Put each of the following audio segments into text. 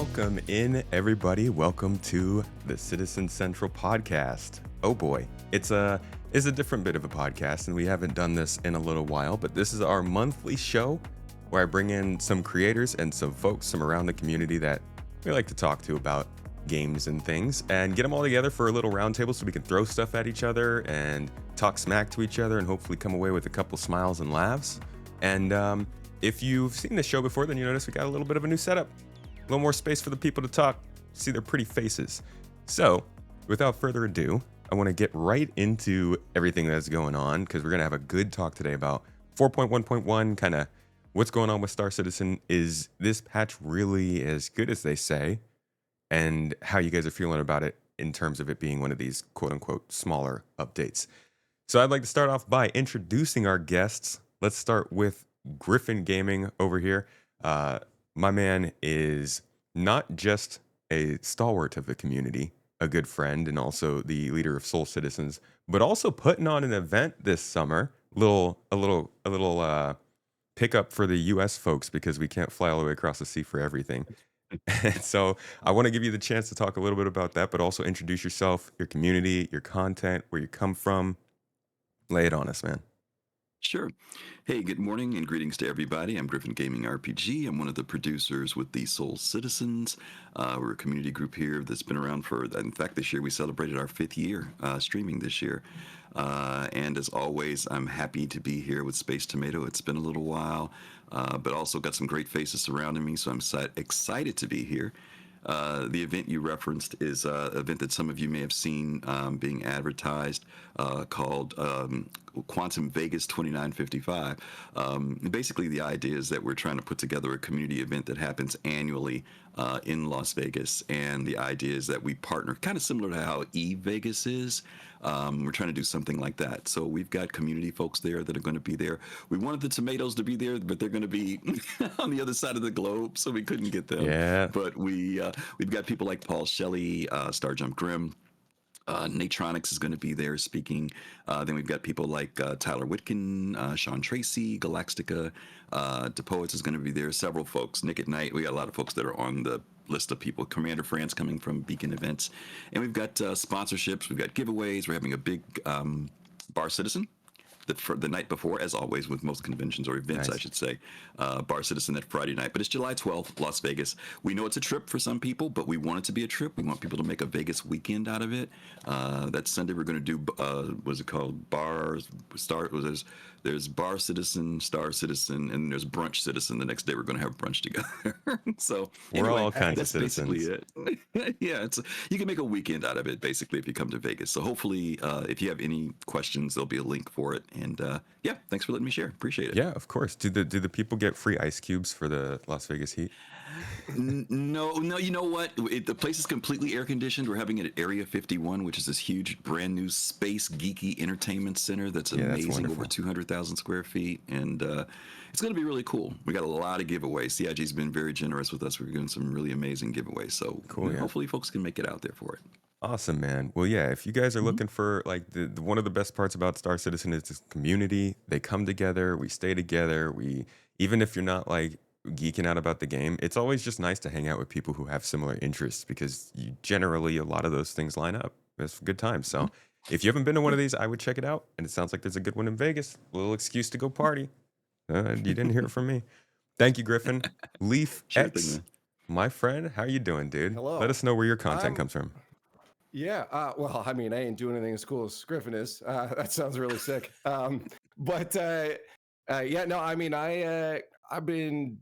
Welcome in, everybody. Welcome to the Citizen Central podcast. Oh boy, it's a different bit of a podcast, and we haven't done this in a little while, but this is our monthly show where I bring in some creators and some folks from around the community that we like to talk to about games and things, and get them all together for a little roundtable so we can throw stuff at each other and talk smack to each other and hopefully come away with a couple smiles and laughs. And if you've seen this show before, then you notice we got a little bit of a new setup. A little more space for the people to talk, see their pretty faces. So, without further ado, I want to get right into everything that's going on, because we're going to have a good talk today about 4.1.1, kind of what's going on with Star Citizen. Is this patch really as good as they say? And how you guys are feeling about it in terms of it being one of these quote-unquote smaller updates. So I'd like to start off by introducing our guests. Let's start with Griffin Gaming over here. My man is not just a stalwart of the community, a good friend, and also the leader of Soul Citizens, but also putting on an event this summer. A little pickup for the U.S. folks, because we can't fly all the way across the sea for everything. And so I want to give you the chance to talk a little bit about that, but also introduce yourself, your community, your content, where you come from. Lay it on us, man. Sure. Hey, good morning and greetings to everybody. I'm GriffinGamingRPG. I'm one of the producers with the Soul Citizens. We're a community group here that's been around for, in fact, this year we celebrated our 5th year streaming this year. And as always, I'm happy to be here with Space Tomato. It's been a little while, but also got some great faces surrounding me, so I'm excited to be here. The event you referenced is an event that some of you may have seen being advertised called Quantum Vegas 2955. Basically, the idea is that we're trying to put together a community event that happens annually in Las Vegas. And the idea is that we partner, kind of similar to how Vegas is. We're trying to do something like that. So we've got community folks there that are going to be there. We wanted the tomatoes to be there, but they're going to be on the other side of the globe, so we couldn't get them. Yeah. But we've got people like Paul Shelley, Starjump Grimm. Natronics is going to be there speaking. Then we've got people like Tyler Whitkin, Sean Tracy, Galactica. DePoets is going to be there. Several folks. Nick at Night. We got a lot of folks that are on the list of people. Commander France coming from Beacon Events. And we've got sponsorships. We've got giveaways. We're having a big Bar Citizen the night before, as always with most conventions or events, nice. I should say. Bar Citizen that Friday night. But it's July 12th, Las Vegas. We know it's a trip for some people, but we want it to be a trip. We want people to make a Vegas weekend out of it. That Sunday we're going to do, what's it called? There's Bar Citizen, Star Citizen, and there's Brunch Citizen. The next day we're going to have brunch together. So we're anyway, all kinds that's of citizens. Basically it. Yeah, you can make a weekend out of it, basically, if you come to Vegas. So hopefully, if you have any questions, there'll be a link for it. And yeah, thanks for letting me share. Appreciate it. Yeah, of course. Do the people get free ice cubes for the Las Vegas heat? No. You know what? The place is completely air conditioned. We're having it at Area 51, which is this huge, brand new space geeky entertainment center that's amazing, over 200,000 square feet, and it's going to be really cool. We got a lot of giveaways. CIG's been very generous with us. We're doing some really amazing giveaways, so cool. Hopefully, folks can make it out there for it. Awesome, man. Well, yeah, if you guys are looking for, like, the one of the best parts about Star Citizen is this community. They come together, we stay together. Even if you're not like geeking out about the game, it's always just nice to hang out with people who have similar interests, because generally a lot of those things line up. It's a good time. So if you haven't been to one of these, I would check it out. And it sounds like there's a good one in Vegas. A little excuse to go party. You didn't hear it from me. Thank you, Griffin. LiefX, my friend, how you doing, dude? Hello. Let us know where your content comes from. Yeah, well, I mean, I ain't doing anything as cool as Griffin is. That sounds really sick. But yeah, no, I mean, I've been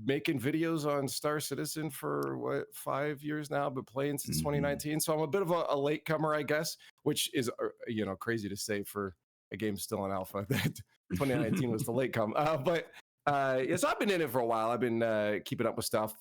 making videos on Star Citizen for 5 years now, but playing since 2019. So I'm a bit of a latecomer, I guess, which is crazy to say for a game still in alpha. That 2019 was the late come. But yes, I've been in it for a while. I've been keeping up with stuff.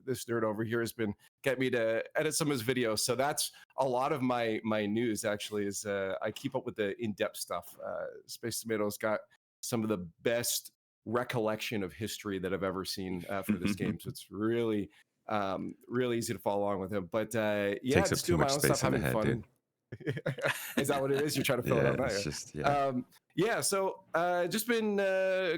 This nerd over here has been getting me to edit some of his videos. So that's a lot of my news, actually, is I keep up with the in-depth stuff. Space Tomato's got some of the best recollection of history that I've ever seen for this game. So it's really easy to follow along with him. But yeah, takes up just too doing my much own space stuff, in the having head, fun. dude. Is that what it is? You're trying to fill it Yeah, up now. it's just yeah. Yeah, so just been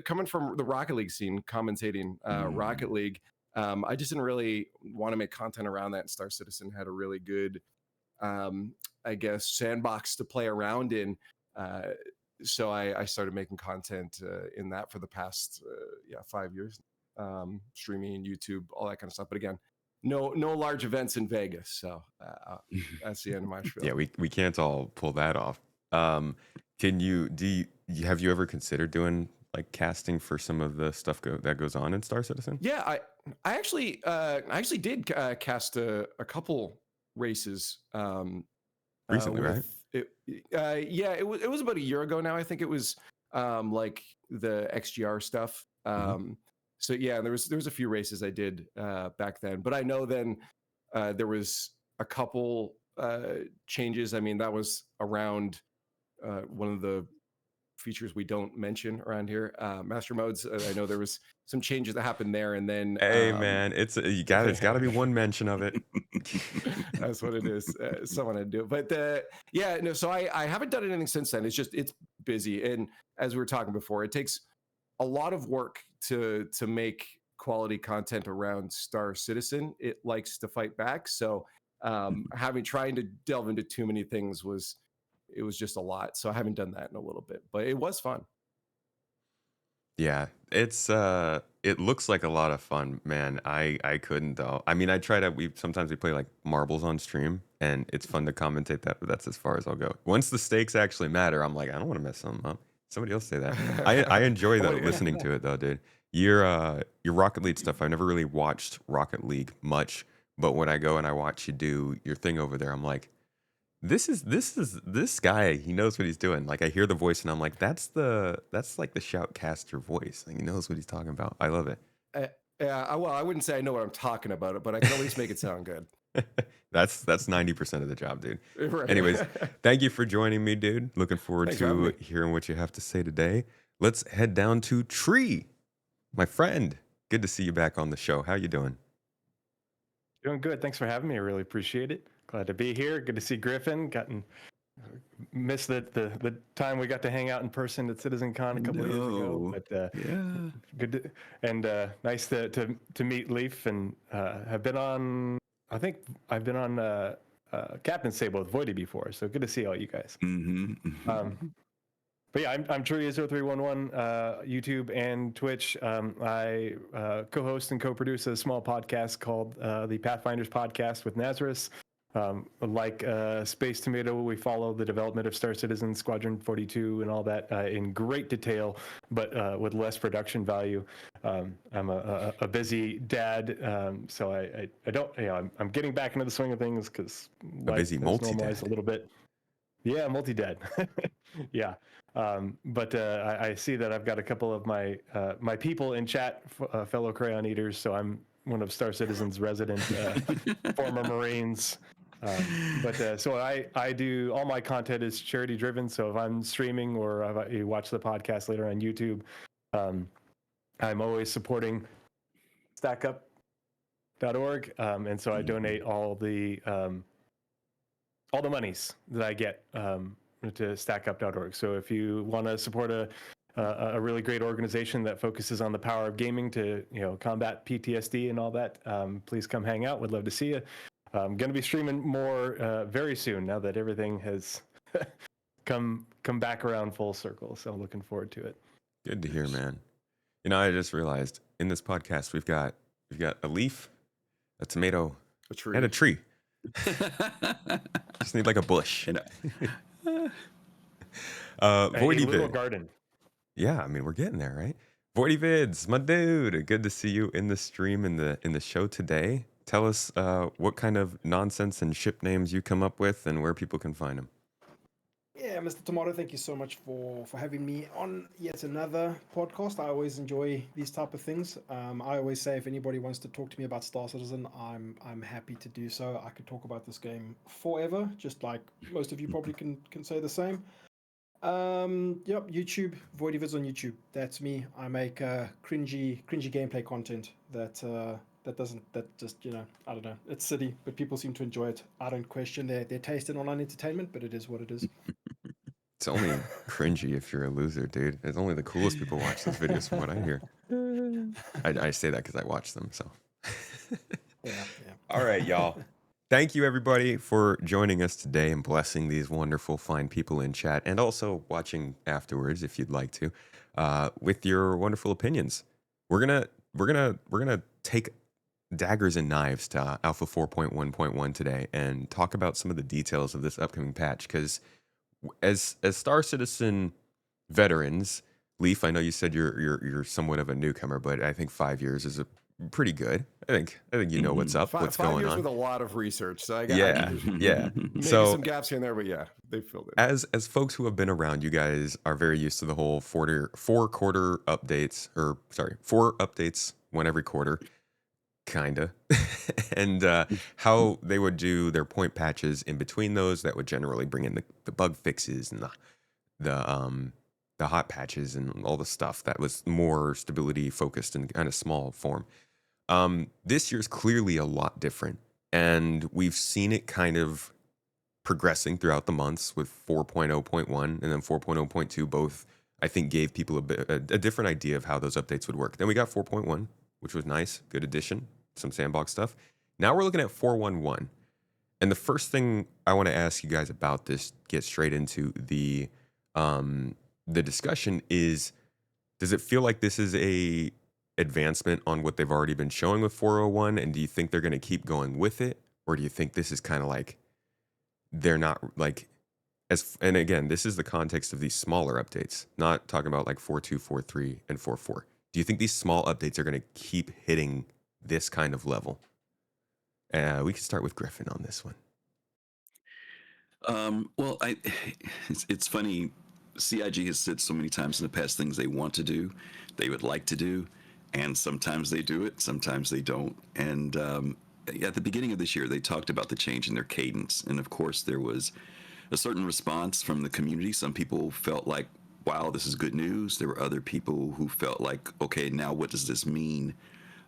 coming from the Rocket League scene, commentating Rocket League. I just didn't really want to make content around that, and Star Citizen had a really good, I guess, sandbox to play around in. Uh, so I started making content in that for the past 5 years, streaming, YouTube, all that kind of stuff. But again, no large events in Vegas. So that's the end of my spiel. Yeah, we can't all pull that off. Can you have you ever considered doing like casting for some of the stuff that goes on in Star Citizen? Yeah, I actually did cast a couple races Recently, right? with it. Yeah, it was about a year ago now. I think it was like the XGR stuff. So yeah, there was a few races I did back then, but I know then there was a couple changes. I mean, that was around one of the features we don't mention around here, master modes. I know there was some changes that happened there, and then Hey man, it's got to be one mention of it. that's what it is. Someone had to do it, but yeah, no. So I haven't done anything since then. It's busy, and as we were talking before, it takes a lot of work to make quality content around Star Citizen. It likes to fight back, so trying to delve into too many things was just a lot. So I haven't done that in a little bit, but it was fun. Yeah, it looks like a lot of fun, man. I couldn't though. I mean, I try to sometimes we play like marbles on stream and it's fun to commentate that, but that's as far as I'll go. Once the stakes actually matter, I'm like, I don't want to mess something up. Somebody else say that. I enjoy Oh, though yeah. listening to it though, dude. Your Rocket League stuff, I've never really watched Rocket League much, but when I go and I watch you do your thing over there, I'm like, this guy, he knows what he's doing. Like I hear the voice and I'm like, that's like the shoutcaster voice. Like he knows what he's talking about. I love it. Yeah, well, I wouldn't say I know what I'm talking about, but I can at least make it sound good. That's 90% of the job, dude. Right. Anyways, thank you for joining me, dude. Looking forward Thanks for having to me. hearing what you have to say today. Let's head down to Tree, my friend. Good to see you back on the show. How you doing? Doing good. Thanks for having me. I really appreciate it. Glad to be here. Good to see Griffin. Missed the time we got to hang out in person at CitizenCon a couple of years ago. But Yeah. good to, and nice to meet Leaf and have been on. I think I've been on Captain's Table with Voidy before. So good to see all you guys. But yeah, I'm Tree0311, YouTube and Twitch. I co-host and co-produce a small podcast called the Pathfinders Podcast with Nazareth. Like Space Tomato, we follow the development of Star Citizen, Squadron 42, and all that in great detail, but with less production value. I'm a busy dad, so I don't. I'm getting back into the swing of things because A life busy has normalized multi-dad. a little bit. Yeah, multi-dad. Yeah. But I see that I've got a couple of my my people in chat, fellow crayon eaters. So I'm one of Star Citizen's resident former Marines. So I do all my content is charity driven. So if I'm streaming or if you watch the podcast later on YouTube, I'm always supporting stackup.org. And so I donate all the monies that I get to stackup.org. So if you want to support a really great organization that focuses on the power of gaming to combat PTSD and all that, please come hang out. Would love to see you. I'm going to be streaming more very soon now that everything has come back around full circle. So looking forward to it. Good to hear, man. You know, I just realized in this podcast we've got a leaf, a tomato, A tree. and a tree. Just need like a bush. Voidy little Vid. garden. Yeah, I mean we're getting there, right? Voidy Vids, my dude. Good to see you in the stream in the show today. Tell us what kind of nonsense and ship names you come up with and where people can find them. Yeah, Mr. Tomato, thank you so much for having me on yet another podcast. I always enjoy these type of things. I always say if anybody wants to talk to me about Star Citizen, I'm happy to do so. I could talk about this game forever, just like most of you probably can say the same. Yep, YouTube, Voidy Vids on YouTube. That's me. I make cringy gameplay content that that just, I don't know. It's silly, but people seem to enjoy it. I don't question their taste in online entertainment, but it is what it is. It's only cringy if you're a loser, dude. It's only the coolest people watch those videos, from what I hear. I say that because I watch them. So, Yeah. all right, y'all. Thank you, everybody, for joining us today and blessing these wonderful, fine people in chat, and also watching afterwards if you'd like to, with your wonderful opinions. We're gonna take daggers and knives to Alpha 4.1.1 today and talk about some of the details of this upcoming patch. Because as Star Citizen veterans, Leaf, I know you said you're somewhat of a newcomer, but I think 5 years is a pretty good. I think you know what's up, what's Five going years on. with a lot of research, so I got Yeah, yeah. maybe So some gaps here and there, but yeah, they filled in. as folks who have been around, you guys are very used to the whole four quarter updates, or sorry, 4 updates, one every quarter, kinda, and how they would do their point patches in between those that would generally bring in the bug fixes and the hot patches and all the stuff that was more stability focused and kind of small form. This year's clearly a lot different, and we've seen it kind of progressing throughout the months with 4.0.1 and then 4.0.2. Both, I think, gave people a different idea of how those updates would work. Then we got 4.1, which was nice, good addition, some sandbox stuff. Now we're looking at 4.1.1. And the first thing I want to ask you guys about this, get straight into the discussion, is does it feel like this is a advancement on what they've already been showing with 401? And do you think they're going to keep going with it? Or do you think this is kind of like they're not like and again, this is the context of these smaller updates, not talking about like 4.2, 4.3, and 4.4. Do you think these small updates are going to keep hitting this kind of level? We can start with Griffin on this one. Well, it's funny. CIG has said so many times in the past things they want to do, they would like to do, and sometimes they do it, sometimes they don't. And at the beginning of this year, they talked about the change in their cadence, and of course, there was a certain response from the community. Some people felt like, "Wow, this is good news." There were other people who felt like, "Okay, now what does this mean?"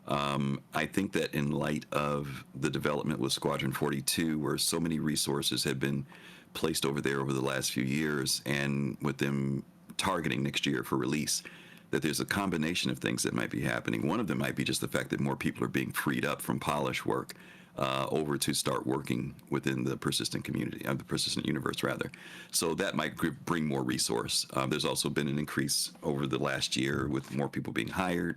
I think that in light of the development with Squadron 42, where so many resources have been placed over there over the last few years, and with them targeting next year for release, that there's a combination of things that might be happening. One of them might be just the fact that more people are being freed up from polish work over to start working within the persistent community, the persistent universe, rather. So that might bring more resource. There's also been an increase over the last year with more people being hired.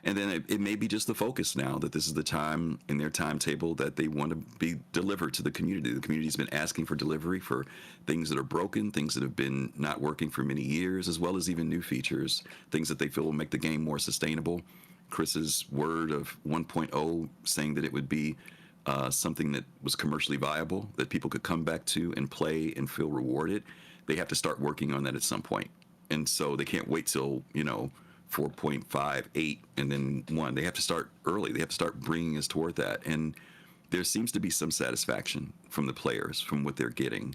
And then it may be just the focus now that this is the time in their timetable that they want to be delivered to the community. The community's been asking for delivery for things that are broken, things that have been not working for many years, as well as even new features, things that they feel will make the game more sustainable. Chris's word of 1.0 saying that it would be something that was commercially viable, that people could come back to and play and feel rewarded. They have to start working on that at some point. And so they can't wait till, 4.5, 8, and then 1. They have to start early. They have to start bringing us toward that. And there seems to be some satisfaction from the players from what they're getting.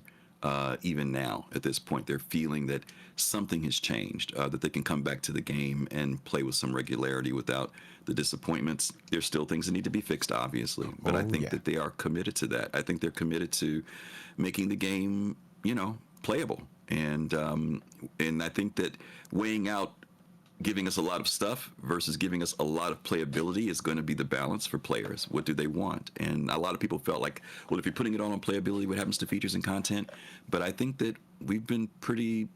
Even now, at this point, they're feeling that something has changed, that they can come back to the game and play with some regularity without the disappointments. There's still things that need to be fixed, obviously, but I think that they are committed to that. I think they're committed to making the game, playable. And I think that weighing out giving us a lot of stuff versus giving us a lot of playability is going to be the balance for players. What do they want? And a lot of people felt like, well, if you're putting it all on playability, what happens to features and content? But I think that we've been pretty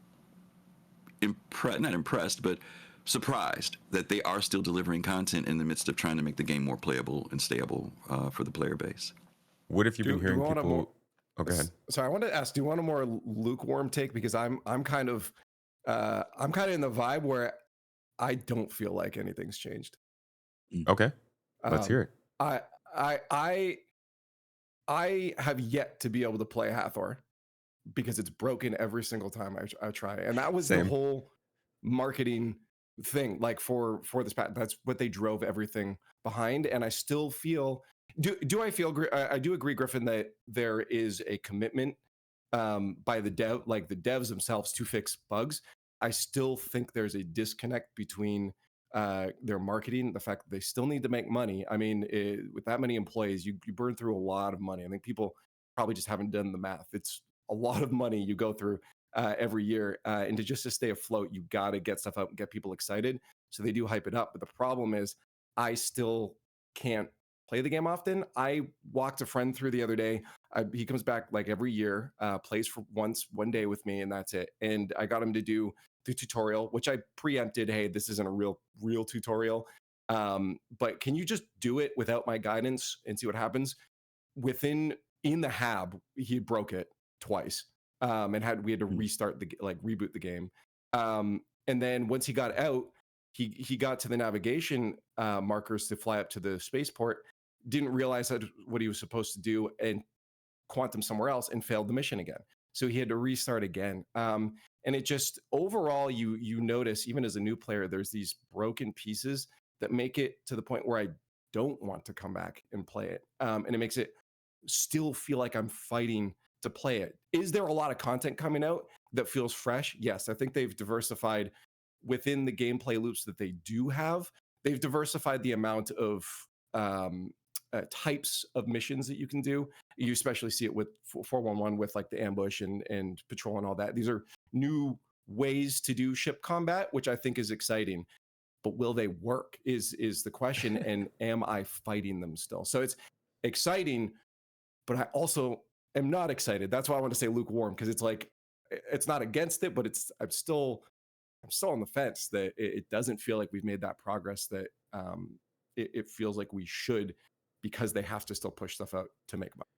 not impressed, but surprised that they are still delivering content in the midst of trying to make the game more playable and stayable for the player base. What if you've been hearing people? Go ahead. Sorry, I wanted to ask, do you want a more lukewarm take? Because I'm kind of in the vibe where I don't feel like anything's changed. Okay, let's hear it. I have yet to be able to play Hathor because it's broken every single time I try, and that was the whole marketing thing. Like for this patent, that's what they drove everything behind. And I still feel. Do I feel? I do agree, Griffin, that there is a commitment by the devs themselves to fix bugs. I still think there's a disconnect between their marketing, the fact that they still need to make money. I mean, with that many employees, you burn through a lot of money. I think people probably just haven't done the math. It's a lot of money you go through every year, and to stay afloat, you got to get stuff out and get people excited. So they do hype it up. But the problem is, I still can't play the game often. I walked a friend through the other day. He comes back like every year, plays for one day with me, and that's it. And I got him to do the tutorial, which I preempted. Hey, this isn't a real tutorial, but can you just do it without my guidance and see what happens? In the hab, he broke it twice, and we had to restart reboot the game. And then once he got out, he got to the navigation markers to fly up to the spaceport, didn't realize what he was supposed to do, and quantum somewhere else and failed the mission again. So he had to restart again. And it just overall, you notice, even as a new player, there's these broken pieces that make it to the point where I don't want to come back and play it. And it makes it still feel like I'm fighting to play it. Is there a lot of content coming out that feels fresh? Yes, I think they've diversified within the gameplay loops that they do have. They've diversified the amount of types of missions that you can do. You especially see it with 411 with like the ambush and patrol and all that. These are new ways to do ship combat, which I think is exciting. But will they work is the question. And am I fighting them still? So it's exciting, but I also am not excited. That's why I want to say lukewarm, because it's like, it's not against it, but I'm still on the fence that it doesn't feel like we've made that progress that it feels like we should, because they have to still push stuff out to make money.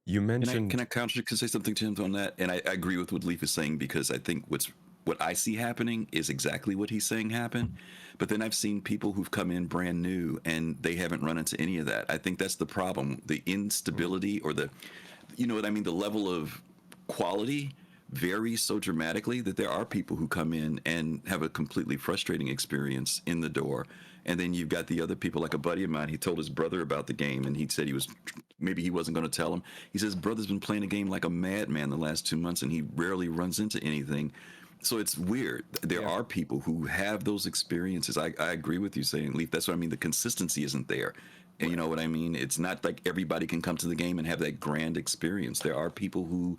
You mentioned. Can I say something, Tim, on that? And I agree with what Leif is saying, because I think what I see happening is exactly what he's saying happened. But then I've seen people who've come in brand new and they haven't run into any of that. I think that's the problem. The instability, or you know what I mean? The level of quality varies so dramatically that there are people who come in and have a completely frustrating experience in the door. And then you've got the other people, like a buddy of mine. He told his brother about the game, and he said maybe he wasn't going to tell him. He says brother's been playing the game like a madman the last 2 months, and he rarely runs into anything. So it's weird. There are people who have those experiences. I agree with you saying, Leif. That's what I mean. The consistency isn't there. And you know what I mean? It's not like everybody can come to the game and have that grand experience. There are people who,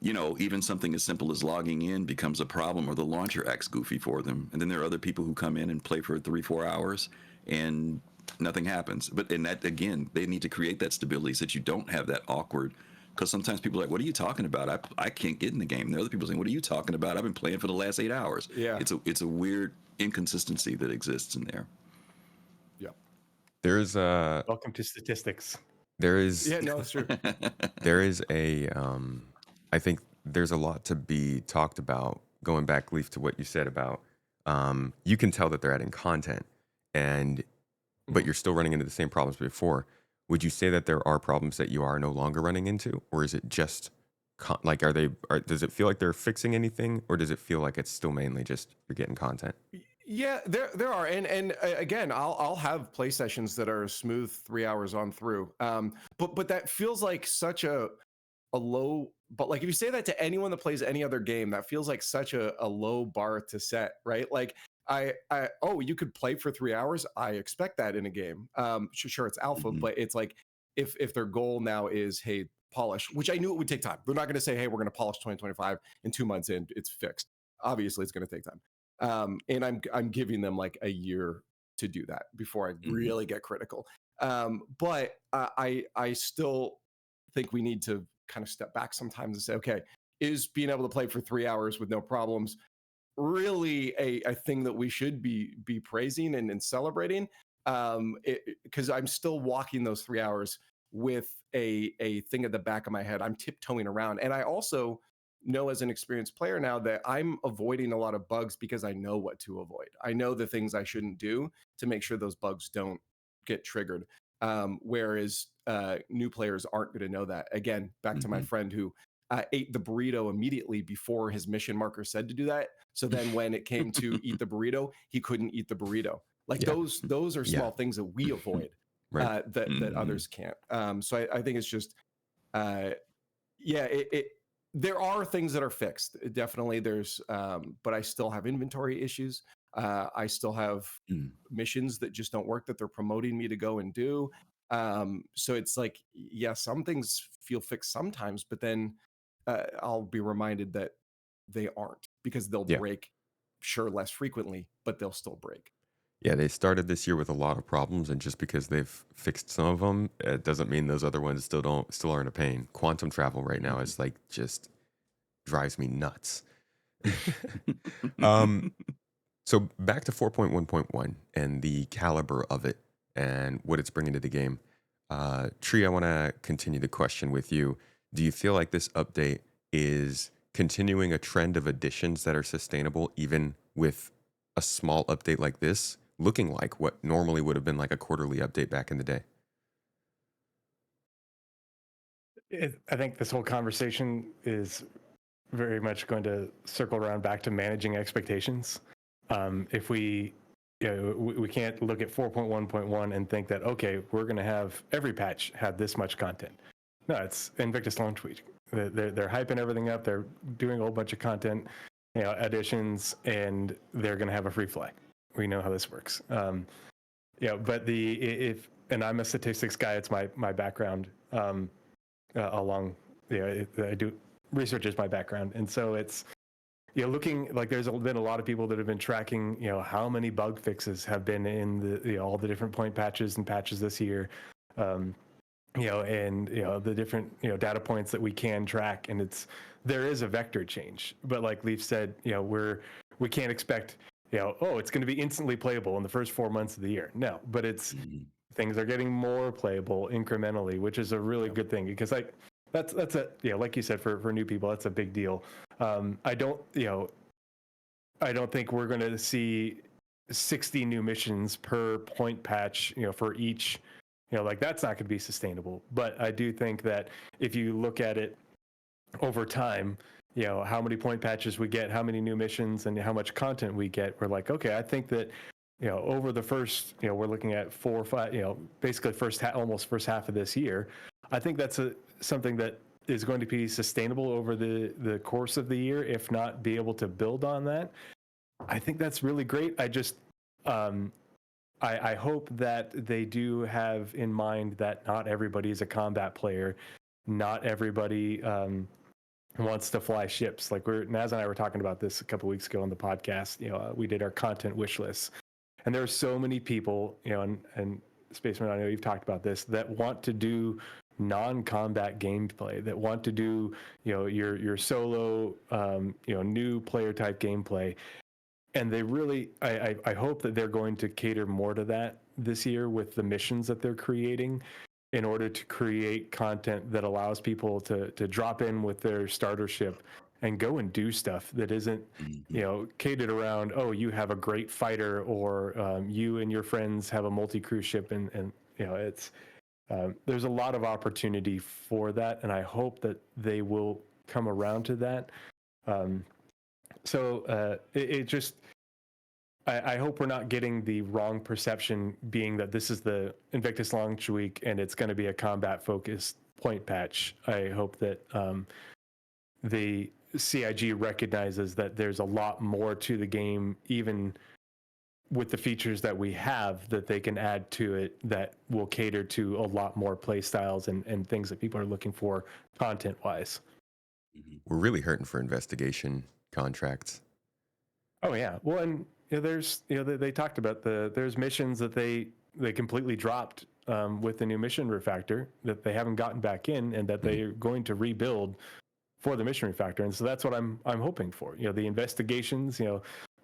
even something as simple as logging in becomes a problem, or the launcher acts goofy for them. And then there are other people who come in and play for 3-4 hours and nothing happens. But in that, again, they need to create that stability so that you don't have that awkward. Because sometimes people are like, what are you talking about? I can't get in the game. And there are other people saying, what are you talking about? I've been playing for the last 8 hours. Yeah. It's a weird inconsistency that exists in there. Yeah. There's Welcome to statistics. There is. Yeah, no, it's true. There is I think there's a lot to be talked about, going back, Leif, to what you said about, you can tell that they're adding content, but you're still running into the same problems before. Would you say that there are problems that you are no longer running into, or is it just does it feel like they're fixing anything, or does it feel like it's still mainly just you're getting content? Yeah, there are, and again, I'll have play sessions that are smooth 3 hours on through, but that feels like such a low. But like, if you say that to anyone that plays any other game, that feels like such a low bar to set, right? Like, you could play for 3 hours. I expect that in a game. Sure, it's alpha, but it's like, if their goal now is, hey, polish, which I knew it would take time. They're not going to say, hey, we're going to polish 2025 in 2 months in, it's fixed. Obviously, it's going to take time. And I'm giving them like a year to do that before I really get critical. But I still think we need to kind of step back sometimes and say, okay, is being able to play for 3 hours with no problems really a thing that we should be praising and celebrating? Because I'm still walking those 3 hours with a thing at the back of my head. I'm tiptoeing around, and I also know, as an experienced player now, that I'm avoiding a lot of bugs because I know what to avoid. I know the things I shouldn't do to make sure those bugs don't get triggered. Whereas new players aren't going to know that. Again, back to my friend who ate the burrito immediately before his mission marker said to do that. So then when it came to eat the burrito, he couldn't eat the burrito. Like, those are small things that we avoid, Right. that others can't. So I think it's just, there are things that are fixed. Definitely there's, but I still have inventory issues. I still have missions that just don't work that they're promoting me to go and do. So it's like, yeah, some things feel fixed sometimes, but then I'll be reminded that they aren't, because they'll Yeah. break, sure, less frequently, but they'll still break. Yeah, they started this year with a lot of problems, and just because they've fixed some of them, it doesn't mean those other ones still aren't a pain. Quantum travel right now is like just drives me nuts. um, so back to 4.1.1 and the caliber of it and what it's bringing to the game. Tree, I want to continue the question with you. Do you feel like this update is continuing a trend of additions that are sustainable, even with a small update like this, looking like what normally would have been like a quarterly update back in the day? I think this whole conversation is very much going to circle around back to managing expectations. If we can't look at 4.1.1 and think that, okay, we're going to have every patch have this much content. No, it's Invictus launch week. They're hyping everything up. They're doing a whole bunch of content, additions, and they're going to have a free fly. We know how this works. But and I'm a statistics guy. It's my background. Along, I do research is my background, and so it's looking like there's been a lot of people that have been tracking how many bug fixes have been in the all the different point patches and patches this year, and the different data points that we can track, and there is a vector change, but like Lief said, we can't expect it's going to be instantly playable in the first 4 months of the year. No, but it's things are getting more playable incrementally, which is a really good thing, because that's a like you said, for new people, that's a big deal. I don't think we're going to see 60 new missions per point patch for each, like that's not going to be sustainable. But I do think that if you look at it over time, how many point patches we get, how many new missions, and how much content we get, we're like, okay, I think that over the first, we're looking at 4 or 5, basically almost first half of this year. I think that's something that is going to be sustainable over the course of the year, if not be able to build on that. I think that's really great. I just, I hope that they do have in mind that not everybody is a combat player. Not everybody wants to fly ships. Like Naz and I were talking about this a couple weeks ago on the podcast. We did our content wish list. And there are so many people, and Spaceman, I know you've talked about this, that want to do non-combat gameplay, that want to do, your solo, new player type gameplay. And they really, I hope that they're going to cater more to that this year with the missions that they're creating, in order to create content that allows people to drop in with their starter ship and go and do stuff that isn't, catered around, oh, you have a great fighter, or you and your friends have a multi-cruise ship, and it's there's a lot of opportunity for that, and I hope that they will come around to that. It just, I hope we're not getting the wrong perception, being that this is the Invictus launch week and it's going to be a combat-focused point patch. I hope that the CIG recognizes that there's a lot more to the game, even with the features that we have, that they can add to it that will cater to a lot more play styles and things that people are looking for content-wise. We're really hurting for investigation contracts. Oh yeah, well, and there's they talked about there's missions that they completely dropped with the new mission refactor that they haven't gotten back in, and that they're going to rebuild for the mission refactor. And so that's what I'm hoping for. The investigations,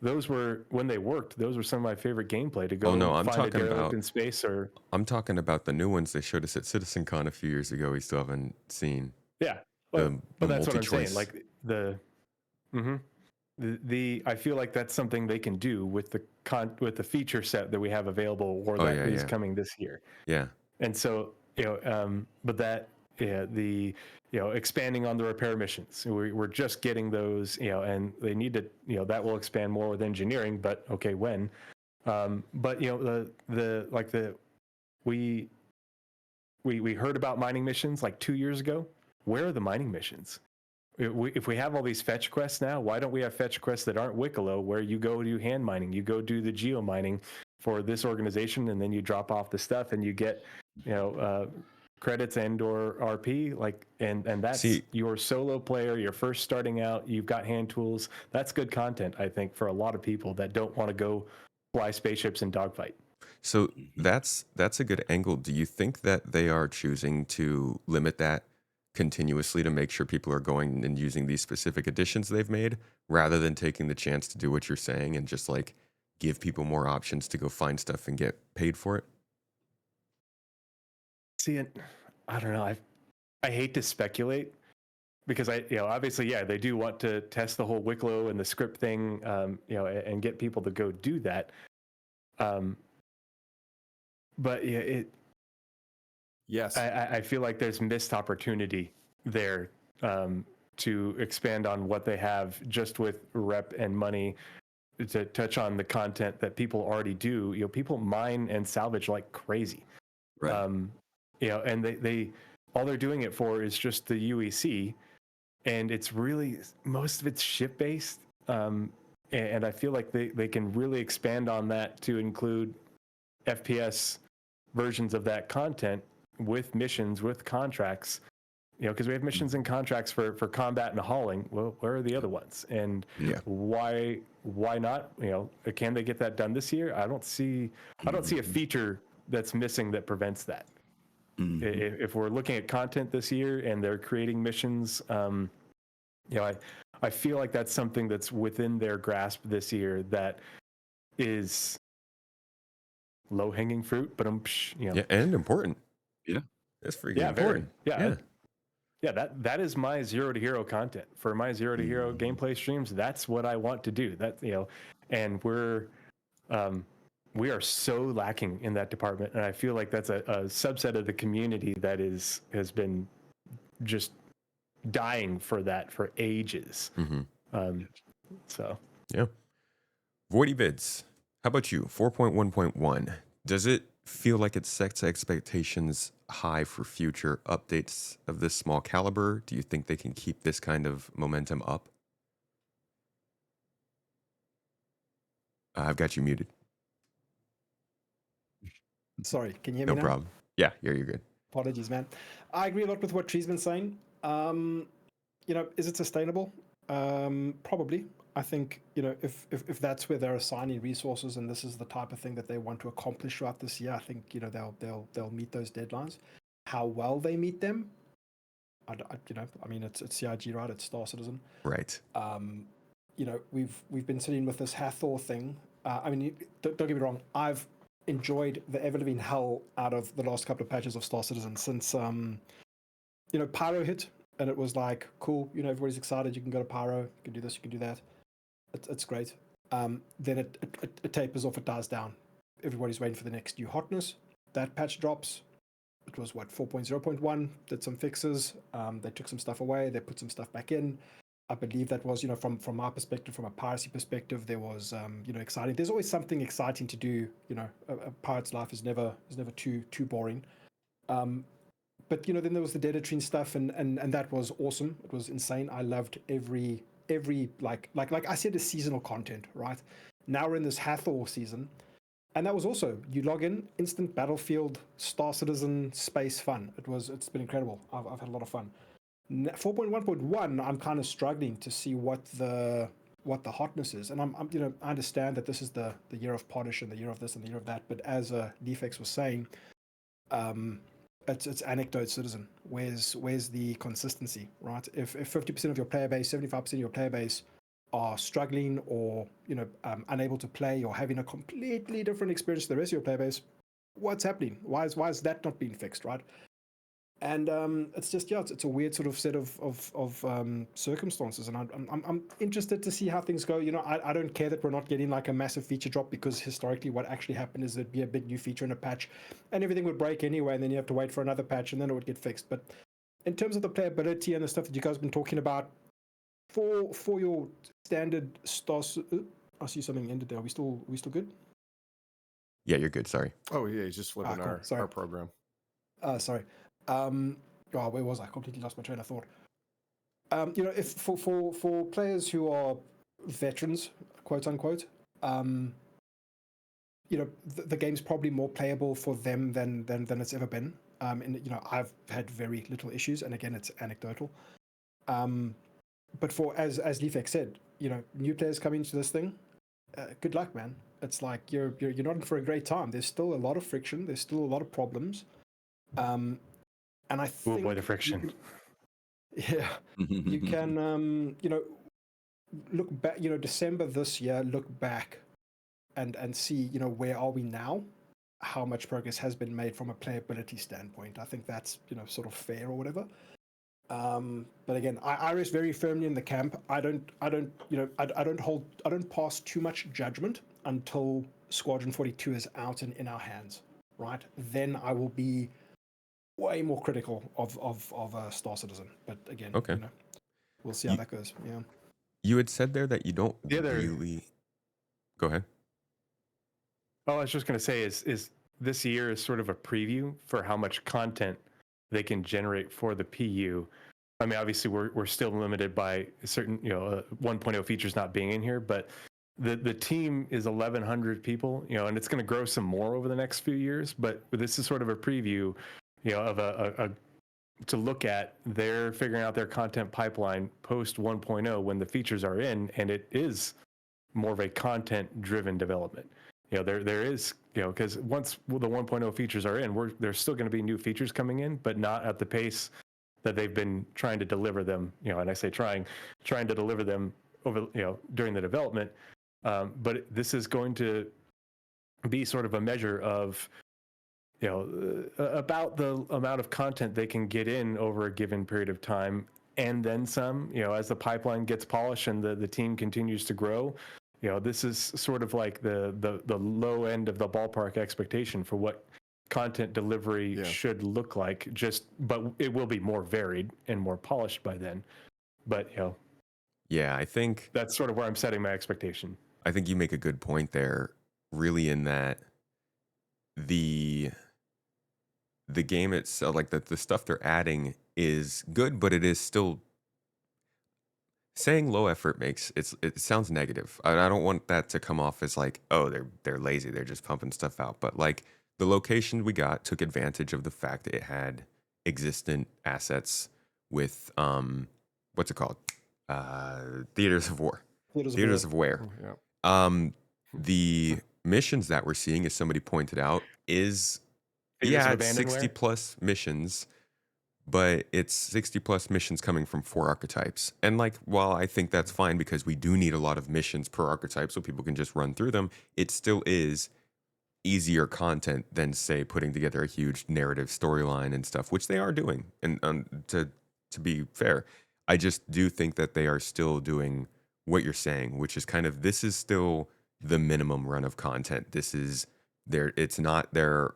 those were, when they worked, those were some of my favorite gameplay, to go I'm find a talking derelict about in space. Or I'm talking about the new ones they showed us at CitizenCon a few years ago. We still haven't seen. Yeah, but that's what I'm saying. Like I feel like that's something they can do with the feature set that we have available, or that is coming this year. Yeah. And so, but that, the, expanding on the repair missions, we're just getting those, and they need to, that will expand more with engineering, but okay, when? But we heard about mining missions like 2 years ago. Where are the mining missions? if we have all these fetch quests now, why don't we have fetch quests that aren't Wicklow, where you go do hand mining, you go do the geo mining for this organization, and then you drop off the stuff and you get, credits and or RP, like, and that's your solo player, you're first starting out, you've got hand tools. That's good content, I think, for a lot of people that don't want to go fly spaceships and dogfight. So that's a good angle. Do you think that they are choosing to limit that continuously to make sure people are going and using these specific additions they've made, rather than taking the chance to do what you're saying and just like give people more options to go find stuff and get paid for it? See, I don't know. I hate to speculate because obviously, yeah, they do want to test the whole Wicklow and the script thing, and get people to go do that. But yeah, Yes. I feel like there's missed opportunity there to expand on what they have just with rep and money, to touch on the content that people already do. People mine and salvage like crazy. Right. And they all they're doing it for is just the UEC, and it's really, most of it's ship based. And I feel like they can really expand on that to include FPS versions of that content with missions, with contracts, because we have missions and contracts for combat and hauling. Well, where are the other ones? And why not? Can they get that done this year? I don't see a feature that's missing that prevents that. If we're looking at content this year and they're creating missions, I feel like that's something that's within their grasp this year that is low-hanging fruit, but Yeah, and important. Yeah. It's freaking important. That is my Zero to Hero content. For my Zero to Hero gameplay streams, that's what I want to do. That, and we are so lacking in that department, and I feel like that's a subset of the community that has been just dying for that for ages. So yeah. Voidy Vids, how about you? 4.1.1. Does it feel like it sets expectations high for future updates of this small caliber? Do you think they can keep this kind of momentum up? I've got you muted. Sorry, can you hear me No now? problem. Yeah, you're good. Apologies, man. I agree a lot with what Tree's been saying. Is it sustainable? Probably. I think, if that's where they're assigning resources and this is the type of thing that they want to accomplish throughout this year, I think, they'll meet those deadlines. How well they meet them, it's CIG, right? It's Star Citizen. Right. We've been sitting with this Hathor thing. Don't get me wrong. I've enjoyed the ever-living hell out of the last couple of patches of Star Citizen since, Pyro hit, and it was like, cool, everybody's excited, you can go to Pyro, you can do this, you can do that. It's great. Then it tapers off, it dies down. Everybody's waiting for the next new hotness. That patch drops. It was 4.0.1, did some fixes. They took some stuff away, they put some stuff back in. I believe that was, from my perspective, from a piracy perspective, there was, exciting. There's always something exciting to do. A pirate's life is never too boring. But then there was the Dedatrine stuff, and that was awesome. It was insane. I loved every like I said, the seasonal content, right? Now we're in this Hathor season, and that was also, you log in, instant Battlefield, Star Citizen, space fun. It's been incredible. I've had a lot of fun. 4.1.1, I'm kind of struggling to see what the hotness is, and I understand that this is the year of polish and the year of this and the year of that, but as LiefX was saying, it's anecdote citizen. Where's the consistency, right? If 50% of your player base, 75% of your player base are struggling or unable to play or having a completely different experience to the rest of your player base, what's happening? Why is that not being fixed, right? And it's just it's a weird sort of set of circumstances, and I'm interested to see how things go. I don't care that we're not getting like a massive feature drop, because historically what actually happened is there'd be a big new feature in a patch, and everything would break anyway, and then you have to wait for another patch, and then it would get fixed. But in terms of the playability and the stuff that you guys have been talking about, for your standard stars, I see something ended there. Are we still good? Yeah, you're good. Sorry. Oh yeah, he's just flipping cool. our program. Sorry. Where was I? Completely lost my train of thought. if for players who are veterans, quote unquote, the game's probably more playable for them than it's ever been. And I've had very little issues, and again, it's anecdotal. But for as LiefX said, new players coming into this thing, good luck, man. It's like you're not in for a great time. There's still a lot of friction. There's still a lot of problems. And I think, oh boy, the friction. You can look back. December this year, look back and see where are we now, how much progress has been made from a playability standpoint. I think that's sort of fair or whatever. But again, I rest very firmly in the camp. I don't pass too much judgment until Squadron 42 is out and in our hands, right? Then I will be way more critical of Star Citizen. But again, Okay. we'll see how that goes. Yeah. You had said there that you don't The other- really. Go ahead. Oh, I was just going to say is this year is sort of a preview for how much content they can generate for the PU. I mean, obviously we're still limited by certain 1.0 features not being in here, but the team is 1,100 people, and it's going to grow some more over the next few years. But this is sort of a preview, of a to look at. They're figuring out their content pipeline post 1.0 when the features are in, and it is more of a content driven development. There is, because once the 1.0 features are in, there's still going to be new features coming in, but not at the pace that they've been trying to deliver them. And I say trying to deliver them over, during the development. But this is going to be sort of a measure of, about the amount of content they can get in over a given period of time, and then some. As the pipeline gets polished and the team continues to grow. This is sort of like the low end of the ballpark expectation for what content delivery should look like. But it will be more varied and more polished by then. But Yeah, I think that's sort of where I'm setting my expectation. I think you make a good point there, really, in that the game itself, like the stuff they're adding is good, but it is still saying low effort it sounds negative. I don't want that to come off as like, oh, they're lazy, they're just pumping stuff out. But like the location we got took advantage of the fact that it had existent assets with what's it called? Theaters of War. Theaters of War. Yeah. The missions that we're seeing, as somebody pointed out, is it's 60 plus missions, but it's 60 plus missions coming from 4 archetypes. And like, while I think that's fine because we do need a lot of missions per archetype so people can just run through them, it still is easier content than, say, putting together a huge narrative storyline and stuff, which they are doing. And to be fair, I just do think that they are still doing what you're saying, which is kind of, this is still the minimum run of content. This is it's not their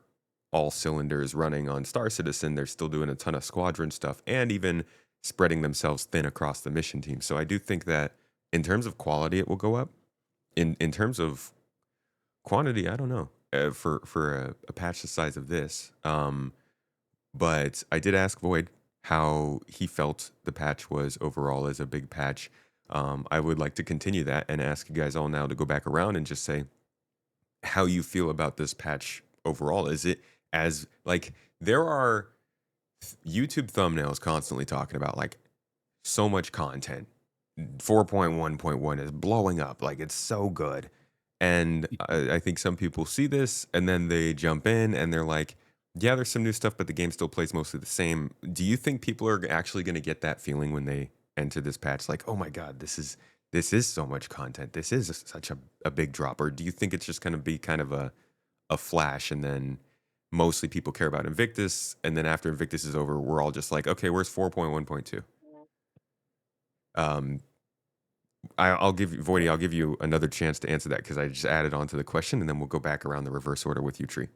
all cylinders running on Star Citizen. They're still doing a ton of squadron stuff and even spreading themselves thin across the mission team. So I do think that in terms of quality, it will go up. In terms of quantity, I don't know, for a patch the size of this. But I did ask Void how he felt the patch was overall as a big patch. I would like to continue that and ask you guys all now to go back around and just say how you feel about this patch overall. Is it as, like, there are YouTube thumbnails constantly talking about like so much content. 4.1.1 is blowing up, like it's so good. And I think some people see this and then they jump in and they're like, yeah, there's some new stuff, but the game still plays mostly the same. Do you think people are actually going to get that feeling when they enter this patch? Like, oh my God, this is so much content. This is such a big drop. Or do you think it's just going to be kind of a flash and then mostly people care about Invictus, and then after Invictus is over, we're all just like, okay, where's 4.1.2? I'll give you, Voidy, I'll give you another chance to answer that because I just added on to the question, and then we'll go back around the reverse order with you, Tree.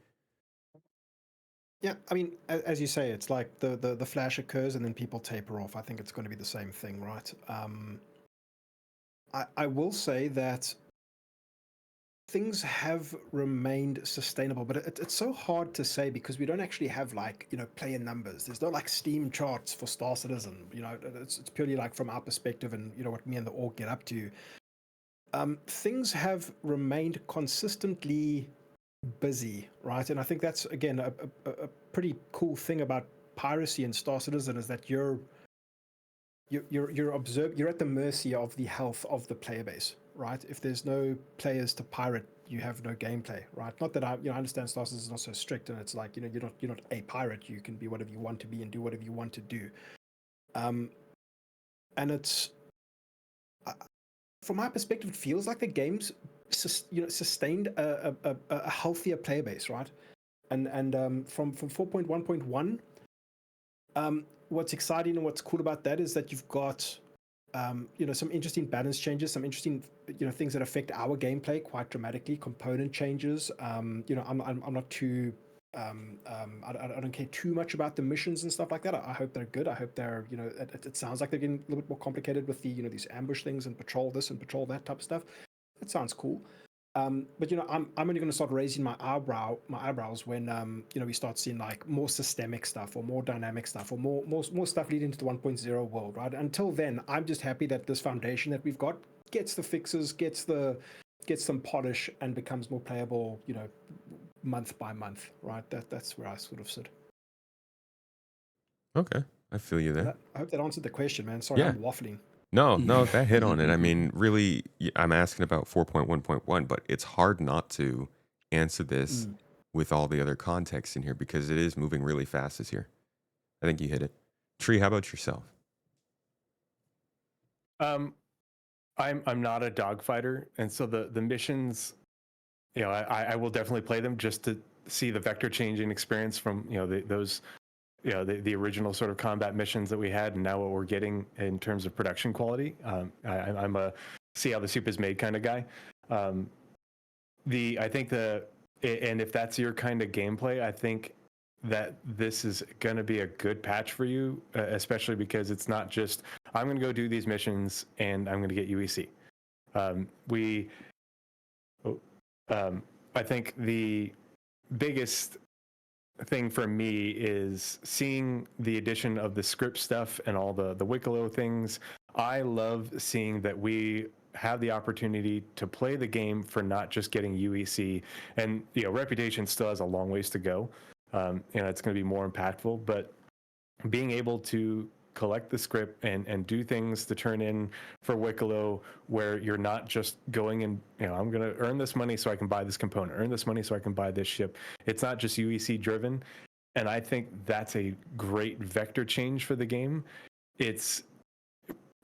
Yeah, I mean, as you say, it's like the flash occurs and then people taper off. I think it's going to be the same thing, right? I will say that things have remained sustainable, but it's so hard to say because we don't actually have like, player numbers. There's no like Steam charts for Star Citizen. It's purely like from our perspective and what me and the org get up to. Things have remained consistently busy, right? And I think that's again a pretty cool thing about piracy in Star Citizen is that you're at the mercy of the health of the player base, right? If there's no players to pirate, you have no gameplay, right? Not that I understand Star Citizen is not so strict, and it's like you're not a pirate. You can be whatever you want to be and do whatever you want to do. And it's from my perspective, it feels like the game's sustained a healthier player base, right? And from 4.1.1, what's exciting and what's cool about that is that you've got some interesting balance changes, some interesting things that affect our gameplay quite dramatically, component changes. I'm not too I don't care too much about the missions and stuff like that. I hope they're good. I hope they're it sounds like they're getting a little bit more complicated with the these ambush things and patrol this and patrol that type of stuff. That sounds cool. But I'm only going to start raising my eyebrows when we start seeing like more systemic stuff or more dynamic stuff or more stuff leading to the 1.0 world, right? Until then, I'm just happy that this foundation that we've got gets the fixes, gets some polish, and becomes more playable, month by month, right? That's where I sort of sit. Okay, I feel you there. I hope that answered the question, man. Sorry, I'm waffling. No, that hit on it. I mean, really, I'm asking about 4.1.1, but it's hard not to answer this with all the other context in here because it is moving really fast this year. I think you hit it. Tree, how about yourself? I'm not a dogfighter, and so the missions, I will definitely play them just to see the vector changing experience from those the original sort of combat missions that we had, and now what we're getting in terms of production quality. I'm a see how the soup is made kind of guy. I think and if that's your kind of gameplay, I think that this is going to be a good patch for you, especially because it's not just I'm going to go do these missions and I'm going to get UEC. I think the biggest thing for me is seeing the addition of the script stuff and all the Wicklow things. I love seeing that we have the opportunity to play the game for not just getting UEC, and reputation still has a long ways to go. It's going to be more impactful, but being able to collect the script and do things to turn in for Wicklow where you're not just going and I'm going to earn this money so I can buy this component, earn this money so I can buy this ship. It's not just UEC driven, and I think that's a great vector change for the game.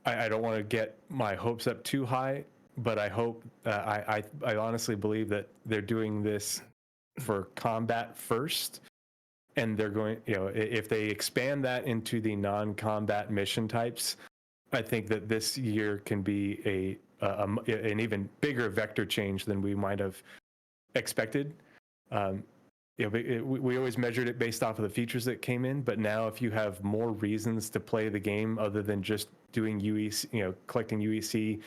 I don't want to get my hopes up too high, but I hope I honestly believe that they're doing this for combat first. And they're going, if they expand that into the non-combat mission types, I think that this year can be an even bigger vector change than we might have expected. We always measured it based off of the features that came in, but now if you have more reasons to play the game other than just doing UEC, collecting UEC,